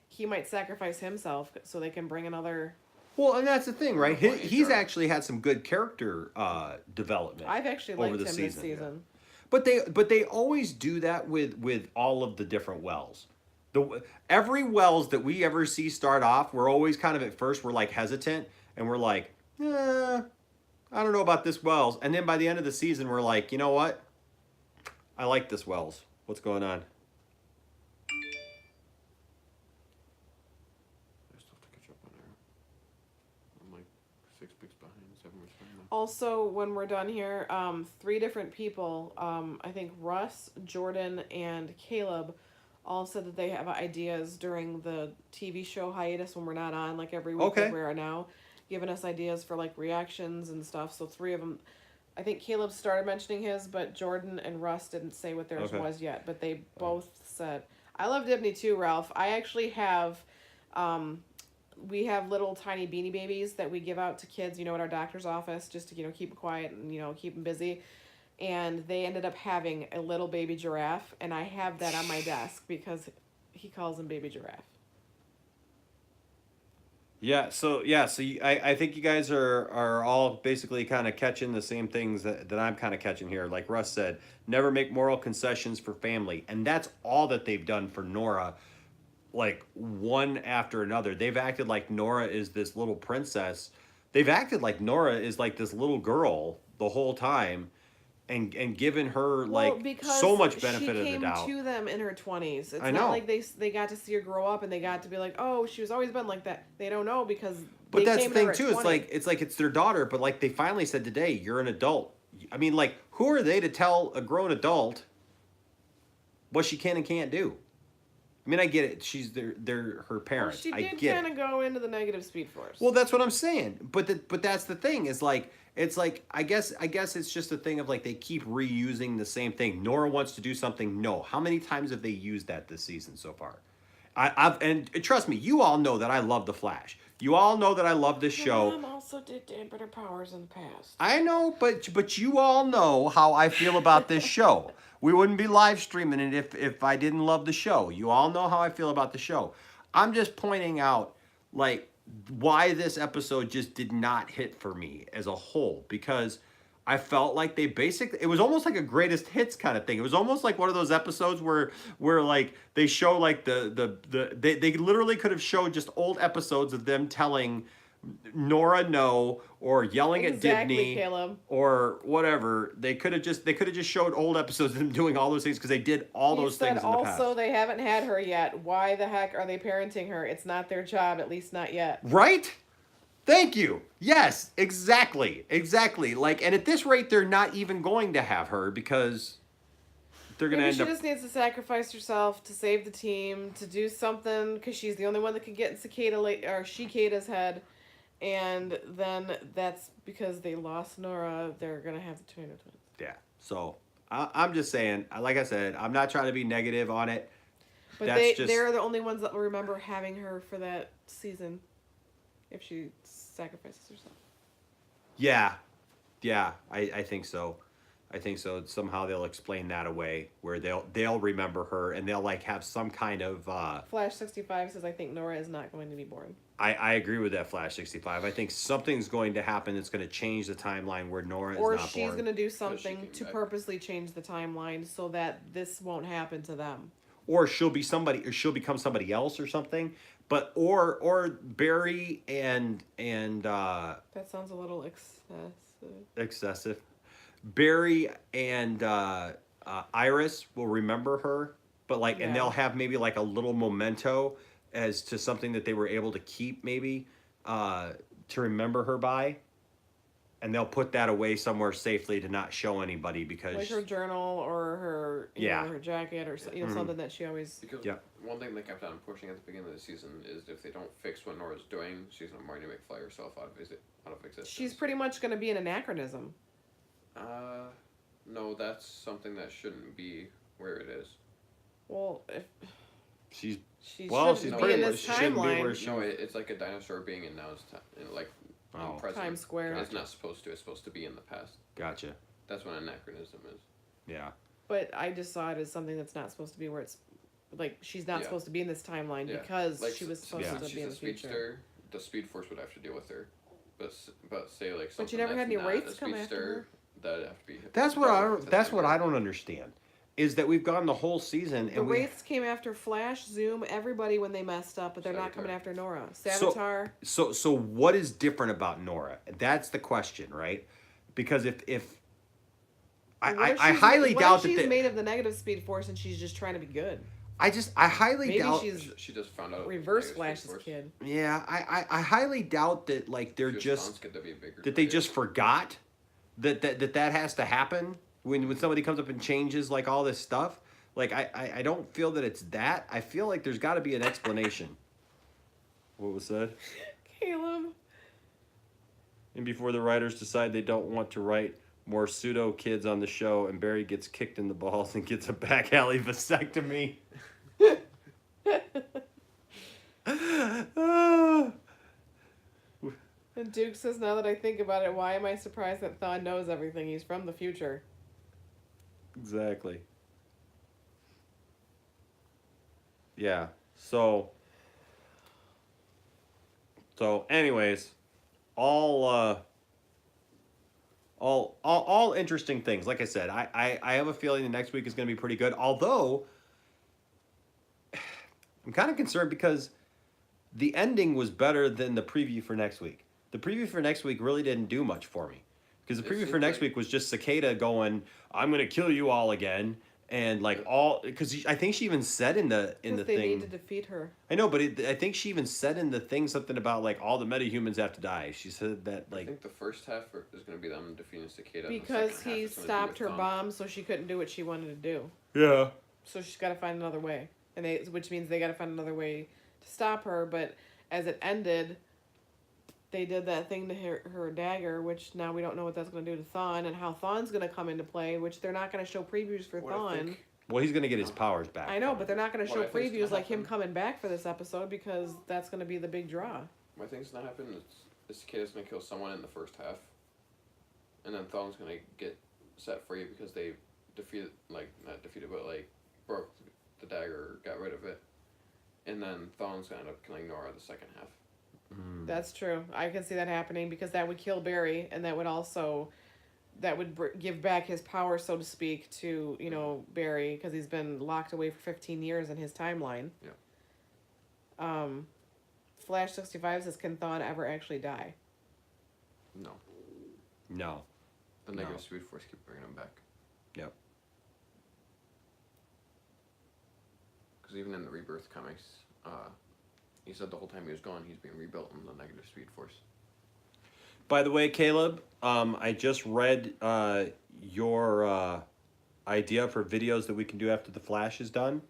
S1: he might sacrifice himself so they can bring another.
S16: Well, and that's the thing, right? He's actually had some good character development.
S1: I've actually liked him this season.
S16: But they always do that with all of the different Wells. Every Wells that we ever see start off, we're always kind of at first we're like hesitant and we're like, I don't know about this Wells. And then by the end of the season, we're like, you know what? I like this Wells. What's going on?
S6: I still have to catch up on Arrow. I'm like 6 weeks
S1: Also, when we're done here, 3 different people, I think Russ, Jordan, and Caleb, all said that they have ideas during the TV show hiatus when we're not on, like every week
S16: Okay.
S1: like we are now, giving us ideas for like reactions and stuff. So 3 of them, I think Caleb started mentioning his, but Jordan and Russ didn't say what theirs
S16: Okay.
S1: was yet. But they both said, I love Dibney too, Ralph. I actually have, we have little tiny Beanie Babies that we give out to kids, at our doctor's office, just to, keep them quiet and, keep them busy. And they ended up having a little baby giraffe, and I have that on my desk because he calls him Baby Giraffe.
S16: So I think you guys are all basically kind of catching the same things that I'm kind of catching here. Like Russ said, never make moral concessions for family. And that's all that they've done for Nora, like one after another. They've acted like Nora is this little princess. They've acted like Nora is like this little girl the whole time. And given her so much benefit of the doubt.
S1: She came to them in her 20s. It's
S16: I
S1: not
S16: know.
S1: like they got to see her grow up and they got to be like, oh, she's always been like that. They don't know because.
S16: But that's the
S1: came to
S16: thing
S1: her at
S16: too.
S1: 20.
S16: It's their daughter. But like they finally said today, you're an adult. I mean, like who are they to tell a grown adult what she can and can't do? I mean, I get it. She's they're her parents.
S1: Well, she
S16: I
S1: did
S16: get
S1: kind
S16: it.
S1: of go into the negative Speed Force.
S16: Well, that's what I'm saying. But that's the thing. Is like it's like I guess it's just a thing of like they keep reusing the same thing. Nora wants to do something. No, how many times have they used that this season so far? And trust me, you all know that I love the Flash. You all know that I love this show.
S1: Mom also did dampen her powers in the past.
S16: I know, but you all know how I feel about this show. We wouldn't be live streaming it if I didn't love the show. You all know how I feel about the show. I'm just pointing out, like, why this episode just did not hit for me as a whole. Because I felt like it was almost like a greatest hits kind of thing. It was almost like one of those episodes where like they show like they literally could have showed just old episodes of them telling Nora no, or yelling
S1: Exactly,
S16: at Dibney,
S1: Caleb.
S16: or whatever. They could have just showed old episodes of them doing all those things because they did all those things in the past.
S1: Also, they haven't had her yet. Why the heck are they parenting her? It's not their job, at least not yet.
S16: Right? Thank you. Yes, exactly. Like, and at this rate, they're not even going to have her because they're going to
S1: Maybe
S16: end up.
S1: she just needs to sacrifice herself to save the team, to do something, because she's the only one that can get in Cicada's head. And then that's because they lost Nora. They're going to have the Tornado Twins.
S16: Yeah. So I'm just saying, like I said, I'm not trying to be negative on it.
S1: But they're the only ones that will remember having her for that season if she sacrifices herself.
S16: Yeah. I think so. Somehow they'll explain that away where they'll remember her and they'll like have some kind of
S1: Flash 65 says I think Nora is not going to be born.
S16: I agree with that, Flash 65. I think something's going to happen that's going to change the timeline where Nora is not born.
S1: Or she's going to do something to purposely change the timeline so that this won't happen to them.
S16: Or she'll become somebody else or something. But or Barry and
S1: that sounds a little
S16: excessive. Barry and Iris will remember her, but and they'll have maybe like a little memento as to something that they were able to keep maybe to remember her by, and they'll put that away somewhere safely to not show anybody because
S1: like her journal or her her jacket or something that she always.
S6: Because one thing they kept on pushing at the beginning of the season is if they don't fix what Nora's doing, she's gonna Marty McFly herself out of existence.
S1: She's pretty much gonna be an anachronism.
S6: No, that's something that shouldn't be where it is.
S1: Well, if
S16: she's
S1: pretty in this timeline.
S6: No, it's like a dinosaur being in now's time, in present.
S1: Times Square.
S6: It's not supposed to. It's supposed to be in the past.
S16: Gotcha.
S6: That's what anachronism is.
S16: Yeah.
S1: But I just saw it as something that's not supposed to be where it's like she's not supposed to be in this timeline because she was supposed to be in the future.
S6: The Speed Force would have to deal with her, but say like something.
S1: But you never had any wraiths come after her.
S6: That'd have to be.
S16: That's what I don't understand. Is that we've gone the whole season and
S1: the wraiths came after Flash, Zoom, everybody when they messed up, but they're not coming after Nora. Savitar.
S16: So what is different about Nora? That's the question, right? Because if I highly doubt that
S1: she's made of the negative Speed Force and she's just trying to be good.
S16: I highly
S1: Maybe
S16: doubt.
S1: she's
S6: She just found out.
S1: Reverse
S6: negative
S1: Flash's
S6: Speed Force.
S1: kid.
S16: Yeah, I highly doubt that like they're
S6: Just
S16: just
S6: Thawne's kid, that'd be a bigger
S16: that they
S6: target.
S16: just forgot that has to happen when somebody comes up and changes like all this stuff. Like I don't feel that it's that. I feel like there's got to be an explanation. What was that?
S1: Caleb.
S16: And before the writers decide they don't want to write more pseudo kids on the show, and Barry gets kicked in the balls and gets a back alley vasectomy.
S1: And Duke says, now that I think about it, why am I surprised that Thawne knows everything? He's from the future.
S16: Exactly. Yeah. So anyways, all interesting things. Like I said, I have a feeling the next week is going to be pretty good. Although I'm kind of concerned because the ending was better than the preview for next week. The preview for next week really didn't do much for me. Because the preview for next week was just Cicada going, I'm going to kill you all again. And like all, because I think she even said in the
S1: They
S16: thing.
S1: need to defeat her.
S16: I know, but I think she even said in the thing something about like all the metahumans have to die. She said that
S6: I
S16: like
S6: think the first half is going to be them defeating Cicada. and the
S1: Because
S6: second half
S1: he
S6: is gonna be
S1: stopped
S6: with
S1: her
S6: Thawne.
S1: bomb, so she couldn't do what she wanted to do.
S16: yeah.
S1: So she's got to find another way, which means they got to find another way to stop her. But as it ended, they did that thing to her dagger, which now we don't know what that's going to do to Thawne and how Thawne's going to come into play, which they're not going to show previews for
S6: What I
S1: Thawne.
S6: think-
S16: Well, he's gonna get his powers back.
S1: I know, but they're not going to
S6: What
S1: show
S6: I think's gonna
S1: previews like him
S6: happen-
S1: coming back for this episode because that's going to be the big draw.
S6: My thing's gonna happen is Cicada's gonna kill someone in the first half, and then Thawne's gonna get set free because they not defeated, but like broke the dagger, or got rid of it, and then Thawne's gonna end up killing Nora the second half.
S1: That's true. I can see that happening because that would kill Barry, and that would also give back his power, so to speak, to Barry because he's been locked away for 15 years in his timeline.
S6: Yeah.
S1: Flash 65 says, "Can Thawne ever actually die?"
S6: No.
S16: No.
S6: The negative Speed Force keep bringing him back.
S16: Yep.
S6: Because even in the Rebirth comics, he said the whole time he was gone, he's being rebuilt in the negative Speed Force.
S16: By the way, Caleb, I just read your idea for videos that we can do after the Flash is done.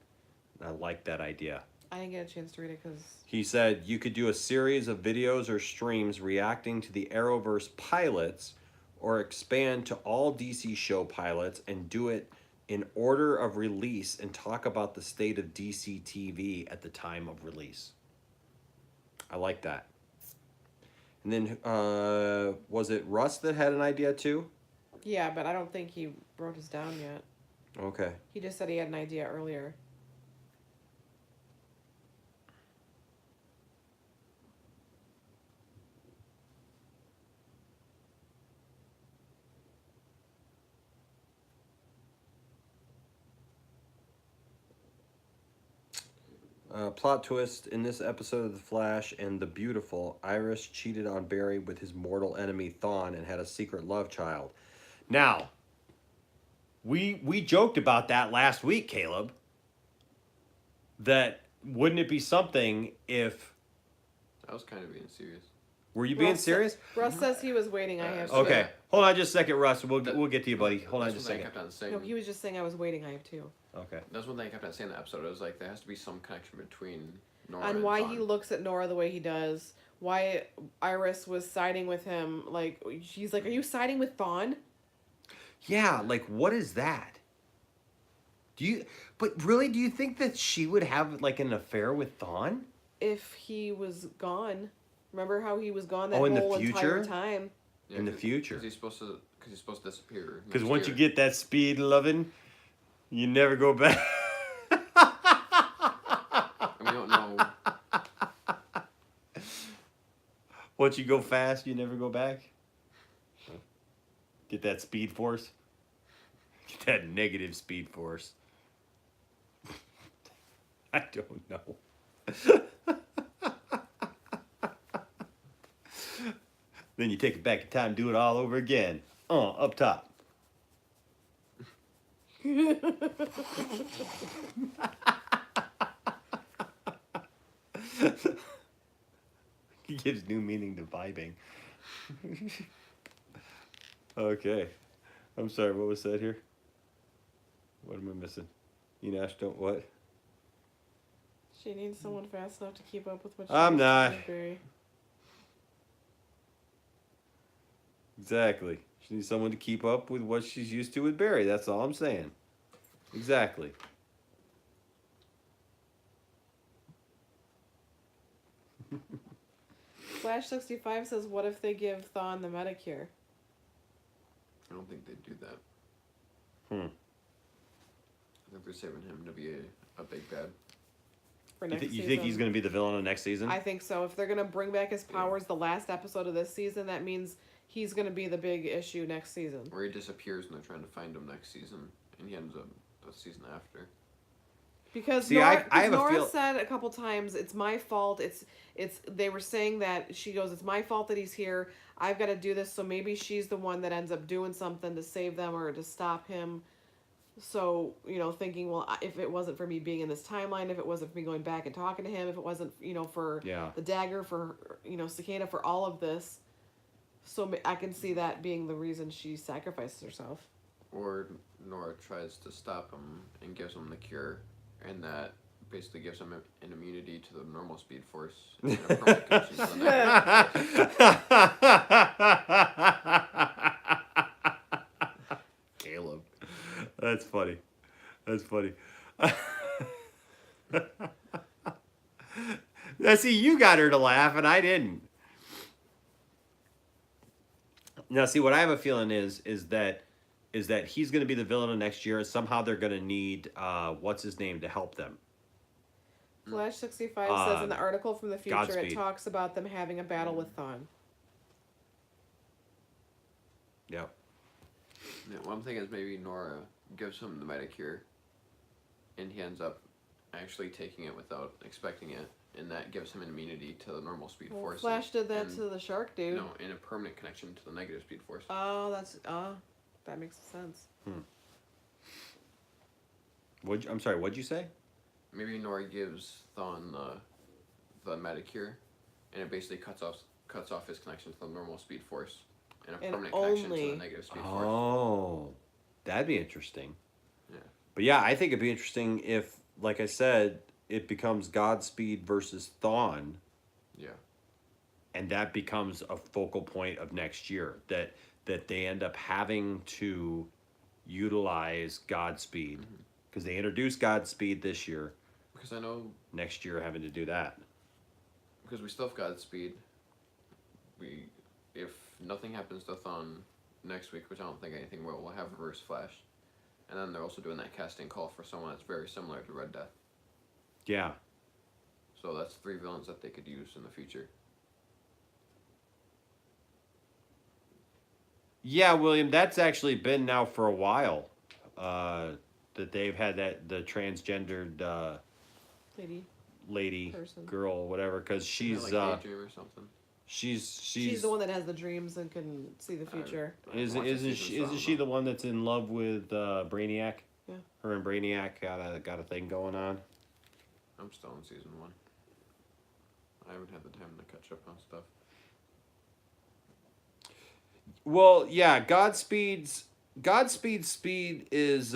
S16: I like that idea.
S1: I didn't get a chance to read it because
S16: He said you could do a series of videos or streams reacting to the Arrowverse pilots or expand to all DC show pilots and do it in order of release and talk about the state of DC TV at the time of release. I like that. And then, was it Russ that had an idea too?
S1: yeah, but I don't think he wrote his down yet.
S16: Okay.
S1: He just said he had an idea earlier.
S16: Plot twist in this episode of The Flash and The Beautiful, Iris cheated on Barry with his mortal enemy Thawne and had a secret love child. Now, we joked about that last week, Caleb. That wouldn't it be something if...
S6: I was kind of being serious.
S16: Were you being serious?
S1: Russ says he was waiting. I have.
S16: Okay, hold on just a second, Russ. We'll get to you, buddy. Hold on
S6: That's
S16: just a
S6: one thing I
S16: second.
S6: kept on saying.
S1: No, he was just saying I was waiting. I have two.
S16: Okay.
S6: That's one thing I kept on saying in the episode. It was like there has to be some connection between Nora
S1: On
S6: and
S1: why
S6: Thawne.
S1: he looks at Nora the way he does. Why Iris was siding with him. Like, she's like, are you siding with Thawne?
S16: Yeah, like what is that? But really, do you think that she would have like an affair with Thawne?
S1: If he was gone. Remember how he was gone that
S16: in the
S1: whole
S16: future?
S1: entire time?
S6: Yeah,
S16: in the future.
S6: Because he's supposed to disappear.
S16: Because
S6: next
S16: once
S6: year.
S16: you get that speed loving, you never go back.
S6: And we don't know.
S16: Once you go fast, you never go back. Get that speed force. Get that negative speed force. I don't know. Then you take it back in time and do it all over again. Up top. He gives new meaning to vibing. Okay. I'm sorry, what was said here? What am I missing? Enash don't what?
S1: She needs someone fast enough to keep up with what she
S16: I'm
S1: used to
S16: not.
S1: with Barry.
S16: Exactly. She needs someone to keep up with what she's used to with Barry. That's all I'm saying. Exactly.
S1: Flash 65 says, what if they give Thawne the Medicure?
S6: I don't think they'd do that.
S16: Hmm.
S6: I think they're saving him to be a big bad.
S1: For
S16: You,
S1: next
S16: you
S1: season.
S16: think he's going to be the villain of next season?
S1: I think so. If they're going to bring back his powers the last episode of this season, that means he's going to be the big issue next season.
S6: Or he disappears and they're trying to find him next season, and he ends up the season after.
S1: Because
S16: See,
S1: Nora,
S16: I have a
S1: Nora
S16: feel-
S1: said a couple times, it's my fault. It's. They were saying that she goes, it's my fault that he's here. I've got to do this. So maybe she's the one that ends up doing something to save them or to stop him. So, thinking, well, if it wasn't for me being in this timeline, if it wasn't for me going back and talking to him, if it wasn't, for the dagger, for, Cicada, for all of this. So I can see that being the reason she sacrifices herself.
S6: Or Nora tries to stop him and gives him the cure, and that basically gives him an immunity to the normal speed force. And a permanent connection to the
S16: Caleb. That's funny. That's funny. Now, see, you got her to laugh, and I didn't. Now, see, what I have a feeling is that he's going to be the villain of next year, and somehow they're going to need what's his name to help them.
S1: Flash 65 says in the article from the future,
S16: Godspeed.
S1: it talks about them having a battle with Thawne.
S16: Yep.
S6: Yeah, one thing is maybe Nora gives him the Medicure, and he ends up actually taking it without expecting it, and that gives him an immunity to the normal speed
S1: Well,
S6: force.
S1: Flash did that to the shark dude.
S6: No, and a permanent connection to the negative speed force.
S1: Oh, that makes sense.
S16: I'm sorry, what'd you say?
S6: Maybe Nora gives Thawne the Medicure, and it basically cuts off his connection to the normal speed force, and a permanent connection to the negative speed force.
S16: Oh, that'd be interesting.
S6: Yeah.
S16: But yeah, I think it'd be interesting if, like I said, it becomes Godspeed versus Thawne.
S6: Yeah.
S16: And that becomes a focal point of next year. That they end up having to utilize Godspeed. Because they introduced Godspeed this year.
S6: Because I know
S16: next year having to do that.
S6: Because we still have Godspeed. If nothing happens to Thawne next week, which I don't think anything will, we'll have Reverse Flash. And then they're also doing that casting call for someone that's very similar to Red Death.
S16: Yeah.
S6: So that's 3 villains that they could use in the future.
S16: Yeah, William, that's actually been now for a while. That they've had the transgendered lady
S1: Person.
S16: girl, whatever, because she's
S6: like Daydream or something.
S1: She's the one that has the dreams and can see the future.
S16: Isn't she the one that's in love with Brainiac?
S1: Yeah.
S16: Her and Brainiac got a thing going on.
S6: I'm still in season 1. I haven't had the time to catch up on stuff.
S16: Well, yeah, Godspeed's speed is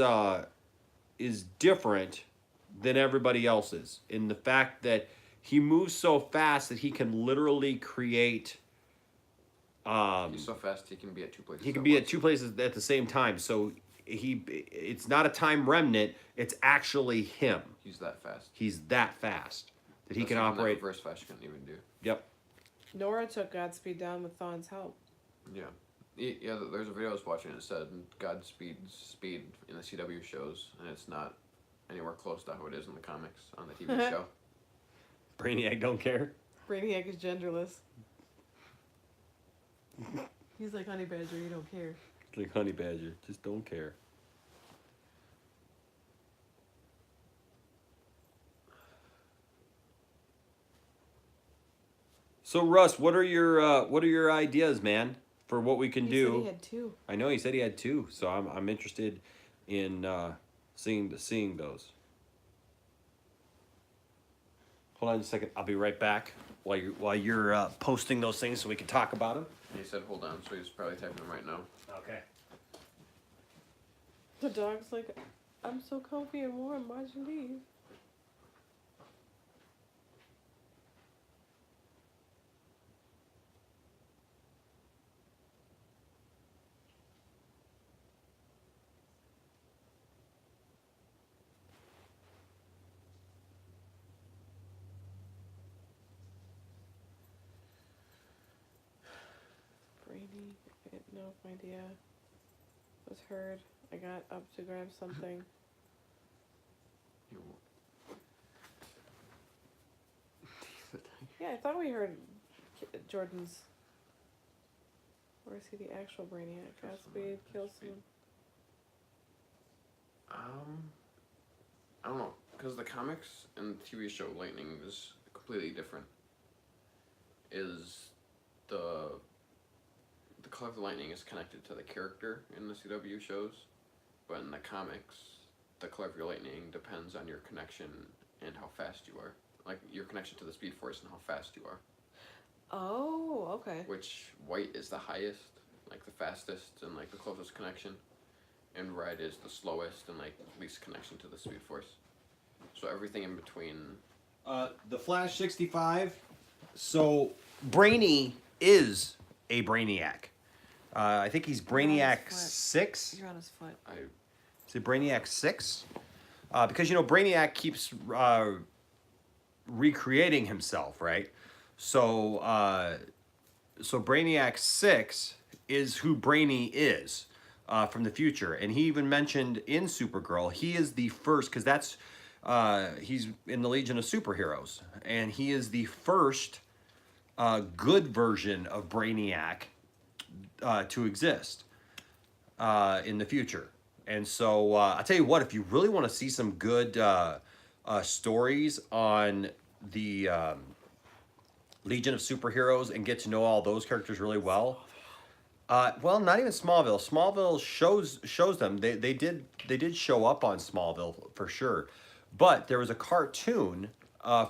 S16: different than everybody else's in the fact that he moves so fast that he can literally create.
S6: He's so fast he can be at 2 places.
S16: He can be at 2 places at the same time. So it's not a time remnant. It's actually him.
S6: He's that fast.
S16: He's that fast that he
S6: That's
S16: can
S6: something
S16: operate.
S6: That Reverse Flash couldn't even do.
S16: Yep.
S1: Nora took Godspeed down with Thawne's help.
S6: Yeah. Yeah, there's a video I was watching that said Godspeed's speed in the CW shows, and it's not anywhere close to how it is in the comics on the TV show.
S16: Brainiac don't care.
S1: Brainiac is genderless. He's like Honey Badger, you don't care.
S16: It's like Honey Badger, just don't care. So Russ, what are your ideas, man, for what we can do?
S1: Said he had 2.
S16: I know he said he had 2, so I'm interested in seeing those. Hold on a second. I'll be right back while you're posting those things so we can talk about them.
S6: He said hold on, so he's probably typing them right now.
S16: Okay.
S1: The dog's like, I'm so comfy and warm. Why'd you leave? Brady, I didn't know if my idea was heard. I got up to grab something. Yeah, I thought we heard Jordan's. Or is he the actual Brainiac? Godspeed, kill someone.
S6: I don't know, because the comics and TV show Lightning is completely different. Is the color of the lightning is connected to the character in the CW shows, but in the comics, the color of your lightning depends on your connection and how fast you are. Like your connection to the Speed Force and how fast you are.
S1: Oh, okay.
S6: Which white is the highest, like the fastest and like the closest connection, and red is the slowest and like least connection to the Speed Force. So everything in between.
S16: The Flash 65. So Brainy is a Brainiac. I think he's Brainiac 6.
S1: You're on his foot.
S16: Is it Brainiac 6? Because, you know, Brainiac keeps recreating himself, right? So, so Brainiac 6 is who Brainy is from the future. And he even mentioned in Supergirl, he is the first, because that's, he's in the Legion of Superheroes. And he is the first good version of Brainiac to exist in the future. And so I'll tell you what, if you really want to see some good stories on the Legion of Superheroes and get to know all those characters really well, well, not even Smallville. Smallville shows them. They did show up on Smallville for sure, but there was a cartoon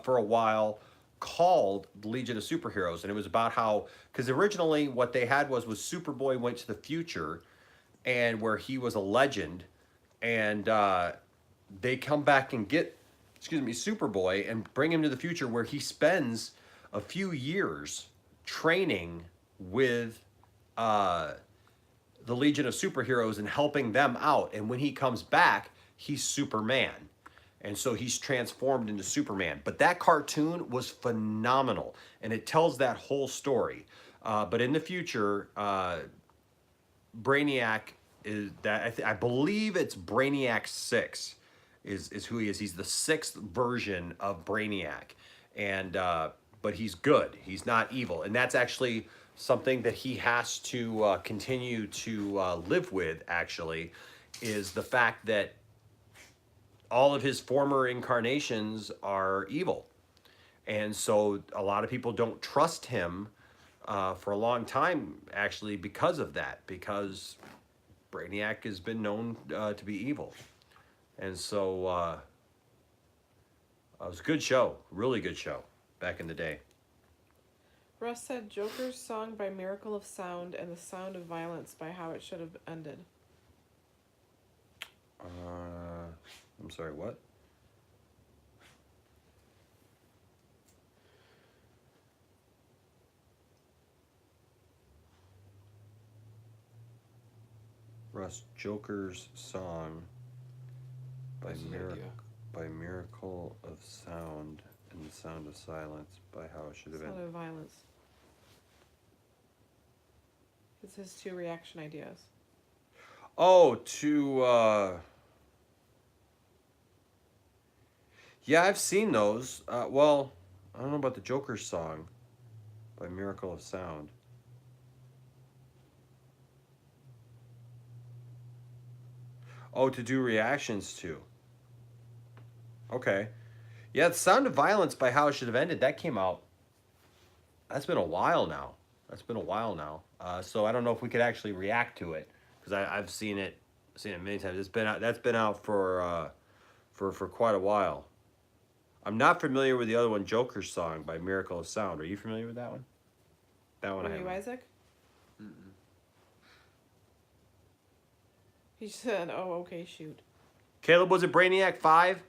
S16: for a while called the Legion of Superheroes, and it was about how, because originally what they had was Superboy went to the future, and where he was a legend, and they come back and get, Superboy and bring him to the future, where he spends a few years training with the Legion of Superheroes and helping them out, and when he comes back, he's Superman. And so he's transformed into Superman. But that cartoon was phenomenal, and it tells that whole story. But in the future, Brainiac is that I believe it's Brainiac 6 is who he is. He's the 6th version of Brainiac, and but he's good. He's not evil, and that's actually something that he has to continue to live with. Actually, is the fact that all of his former incarnations are evil. And so a lot of people don't trust him for a long time, actually, because of that, because Brainiac has been known to be evil. And so it was a good show, really good show back in the day.
S1: Russ said Joker's song by Miracle of Sound and The Sound of Violence by How It Should Have Ended.
S16: I'm sorry, what? Russ, Joker's song by Miracle of Sound and The Sound of Silence by How It Should Have
S1: Sound
S16: Ended.
S1: of Violence. It's his 2 reaction ideas.
S16: Oh, to yeah, I've seen those. Well, I don't know about the Joker song by Miracle of Sound. Oh, to do reactions to. Okay. Yeah, The Sound of Violence by How It Should Have Ended, that came out. That's been a while now. So I don't know if we could actually react to it, because I've seen it many times. It's been out. That's been out for quite a while. I'm not familiar with the other one, Joker's Song by Miracle of Sound. Are you familiar with that one? That one I
S1: Are you
S16: haven't.
S1: Isaac? He said, "Oh, okay, shoot."
S16: Caleb, was it Brainiac 5?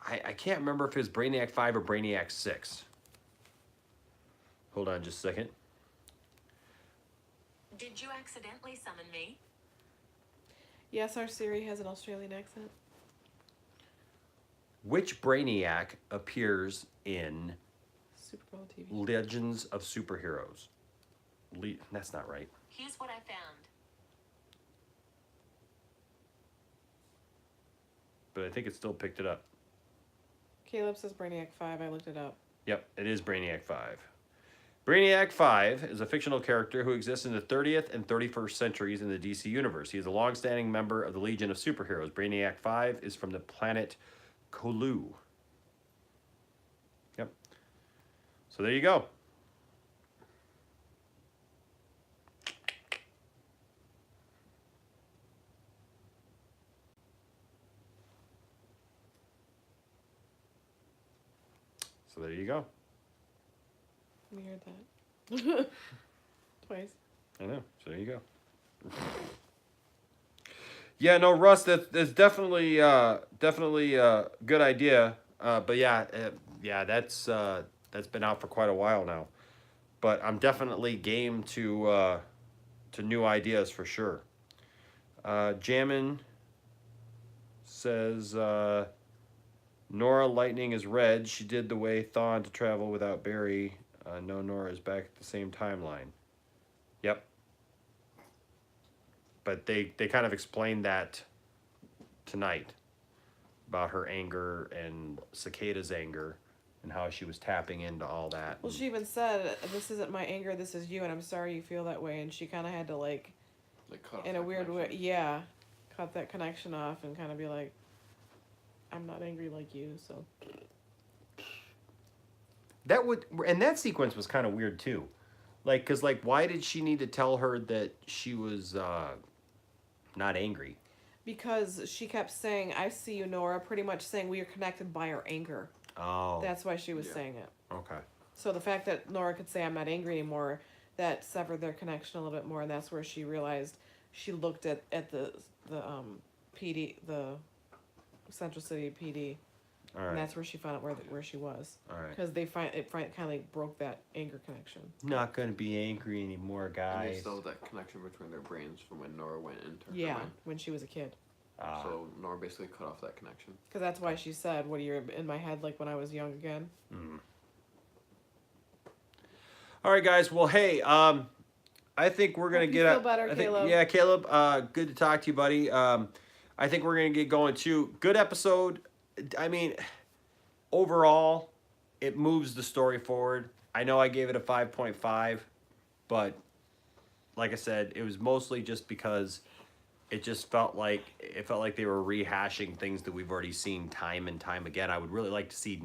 S16: I can't remember if it was Brainiac 5 or Brainiac 6. Hold on just a second.
S3: Did you accidentally summon me?
S1: Yes, our Siri has an Australian accent.
S16: Which Brainiac appears in
S1: Super Bowl TV.
S16: Legends of Superheroes? That's not right.
S3: Here's what I found.
S16: But I think it still picked it up.
S1: Caleb says Brainiac 5. I looked it up.
S16: Yep, it is Brainiac 5. Brainiac 5 is a fictional character who exists in the 30th and 31st centuries in the DC universe. He is a long-standing member of the Legion of Superheroes. Brainiac 5 is from the planet Colu. Yep. So there you go. So there you go.
S1: We heard that. Twice.
S16: I know. So there you go. Yeah, no, Russ, that's definitely a good idea. But yeah, that's been out for quite a while now. But I'm definitely game to new ideas for sure. Jammin says Nora Lightning is red. She did the way Thawne to travel without Barry. No, Nora is back at the same timeline. Yep. But they kind of explained that tonight about her anger and Cicada's anger and how she was tapping into all that.
S1: Well, she even said, "This isn't my anger. This is you, and I'm sorry you feel that way." And she kind of had to like
S6: cut off
S1: in a
S6: that
S1: weird way,
S6: connection.
S1: yeah, cut that connection off and kind of be like, "I'm not angry like you." So
S16: that sequence was kind of weird too. Like, cause like, why did she need to tell her that she was not angry?
S1: because she kept saying, "I see you, Nora," pretty much saying we are connected by our anger.
S16: Oh.
S1: That's why she was saying it.
S16: Okay.
S1: So the fact that Nora could say, "I'm not angry anymore," that severed their connection a little bit more, and that's where she realized she looked at the PD, the Central City PD,
S16: All right.
S1: and that's where she found out where she was.
S16: All right.
S1: Because it kind of like broke that anger connection.
S16: Not gonna be angry anymore,
S6: And
S16: guys.
S6: there's still that connection between their brains from when Nora went into her
S1: Yeah,
S6: mind.
S1: when she was a kid.
S6: So Nora basically cut off that connection.
S1: Because that's why she said, "What are you in my head like when I was young again?"
S16: Mm. All right, guys. Well, hey, I think we're gonna
S1: Hope you
S16: get
S1: feel better, Caleb.
S16: Yeah, Caleb. Good to talk to you, buddy. I think we're gonna get going too. Good episode. I mean, overall, it moves the story forward. I know I gave it a 5.5, but like I said, it was mostly just because it just felt like they were rehashing things that we've already seen time and time again. I would really like to see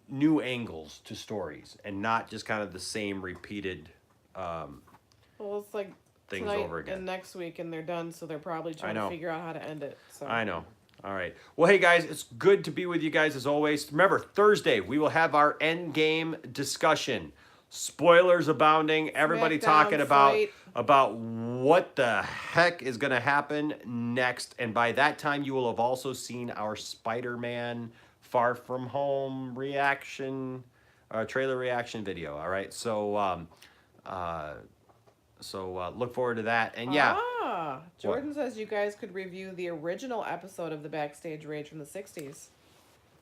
S16: new angles to stories and not just kind of the same repeated
S1: Well, it's like
S16: things
S1: tonight
S16: over again.
S1: and next week, and they're done, so they're probably trying
S16: know.
S1: to figure out how to end it. So
S16: I know. All right. Well, hey, guys, it's good to be with you guys as always. Remember, Thursday, we will have our end game discussion. Spoilers abounding. Everybody
S1: Smackdown
S16: talking
S1: fight.
S16: about what the heck is going to happen next. And by that time, you will have also seen our Spider-Man Far From Home reaction, trailer reaction video. All right. So, look forward to that. And yeah.
S1: Jordan says you guys could review the original episode of the Backstage Rage from the 60s.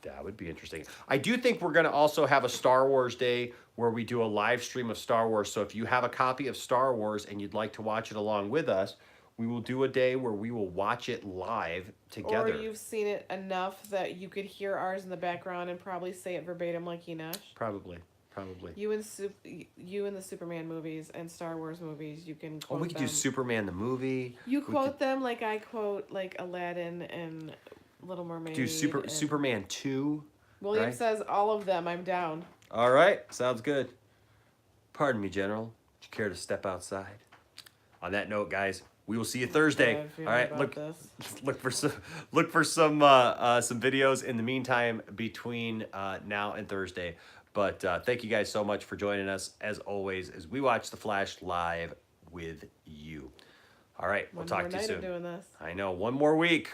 S16: That would be interesting. I do think we're going to also have a Star Wars day where we do a live stream of Star Wars. So if you have a copy of Star Wars and you'd like to watch it along with us, we will do a day where we will watch it live together.
S1: Or you've seen it enough that you could hear ours in the background and probably say it verbatim like Enosh.
S16: Probably.
S1: You and the Superman movies and Star Wars movies, you can quote
S16: Oh, we could
S1: them.
S16: do Superman the movie.
S1: You quote them like I quote like Aladdin and Little Mermaid.
S16: Do
S1: and
S16: Superman 2.
S1: William
S16: right?
S1: says all of them. I'm down.
S16: All right. Sounds good. Pardon me, General. Would you care to step outside? On that note, guys, We will see you Thursday.
S1: bad feeling
S16: All right,
S1: about this.
S16: look for some videos in the meantime between now and Thursday. But thank you guys so much for joining us as always as we watch The Flash live with you. All right, we'll talk to you soon.
S1: Doing this.
S16: I know, one more week.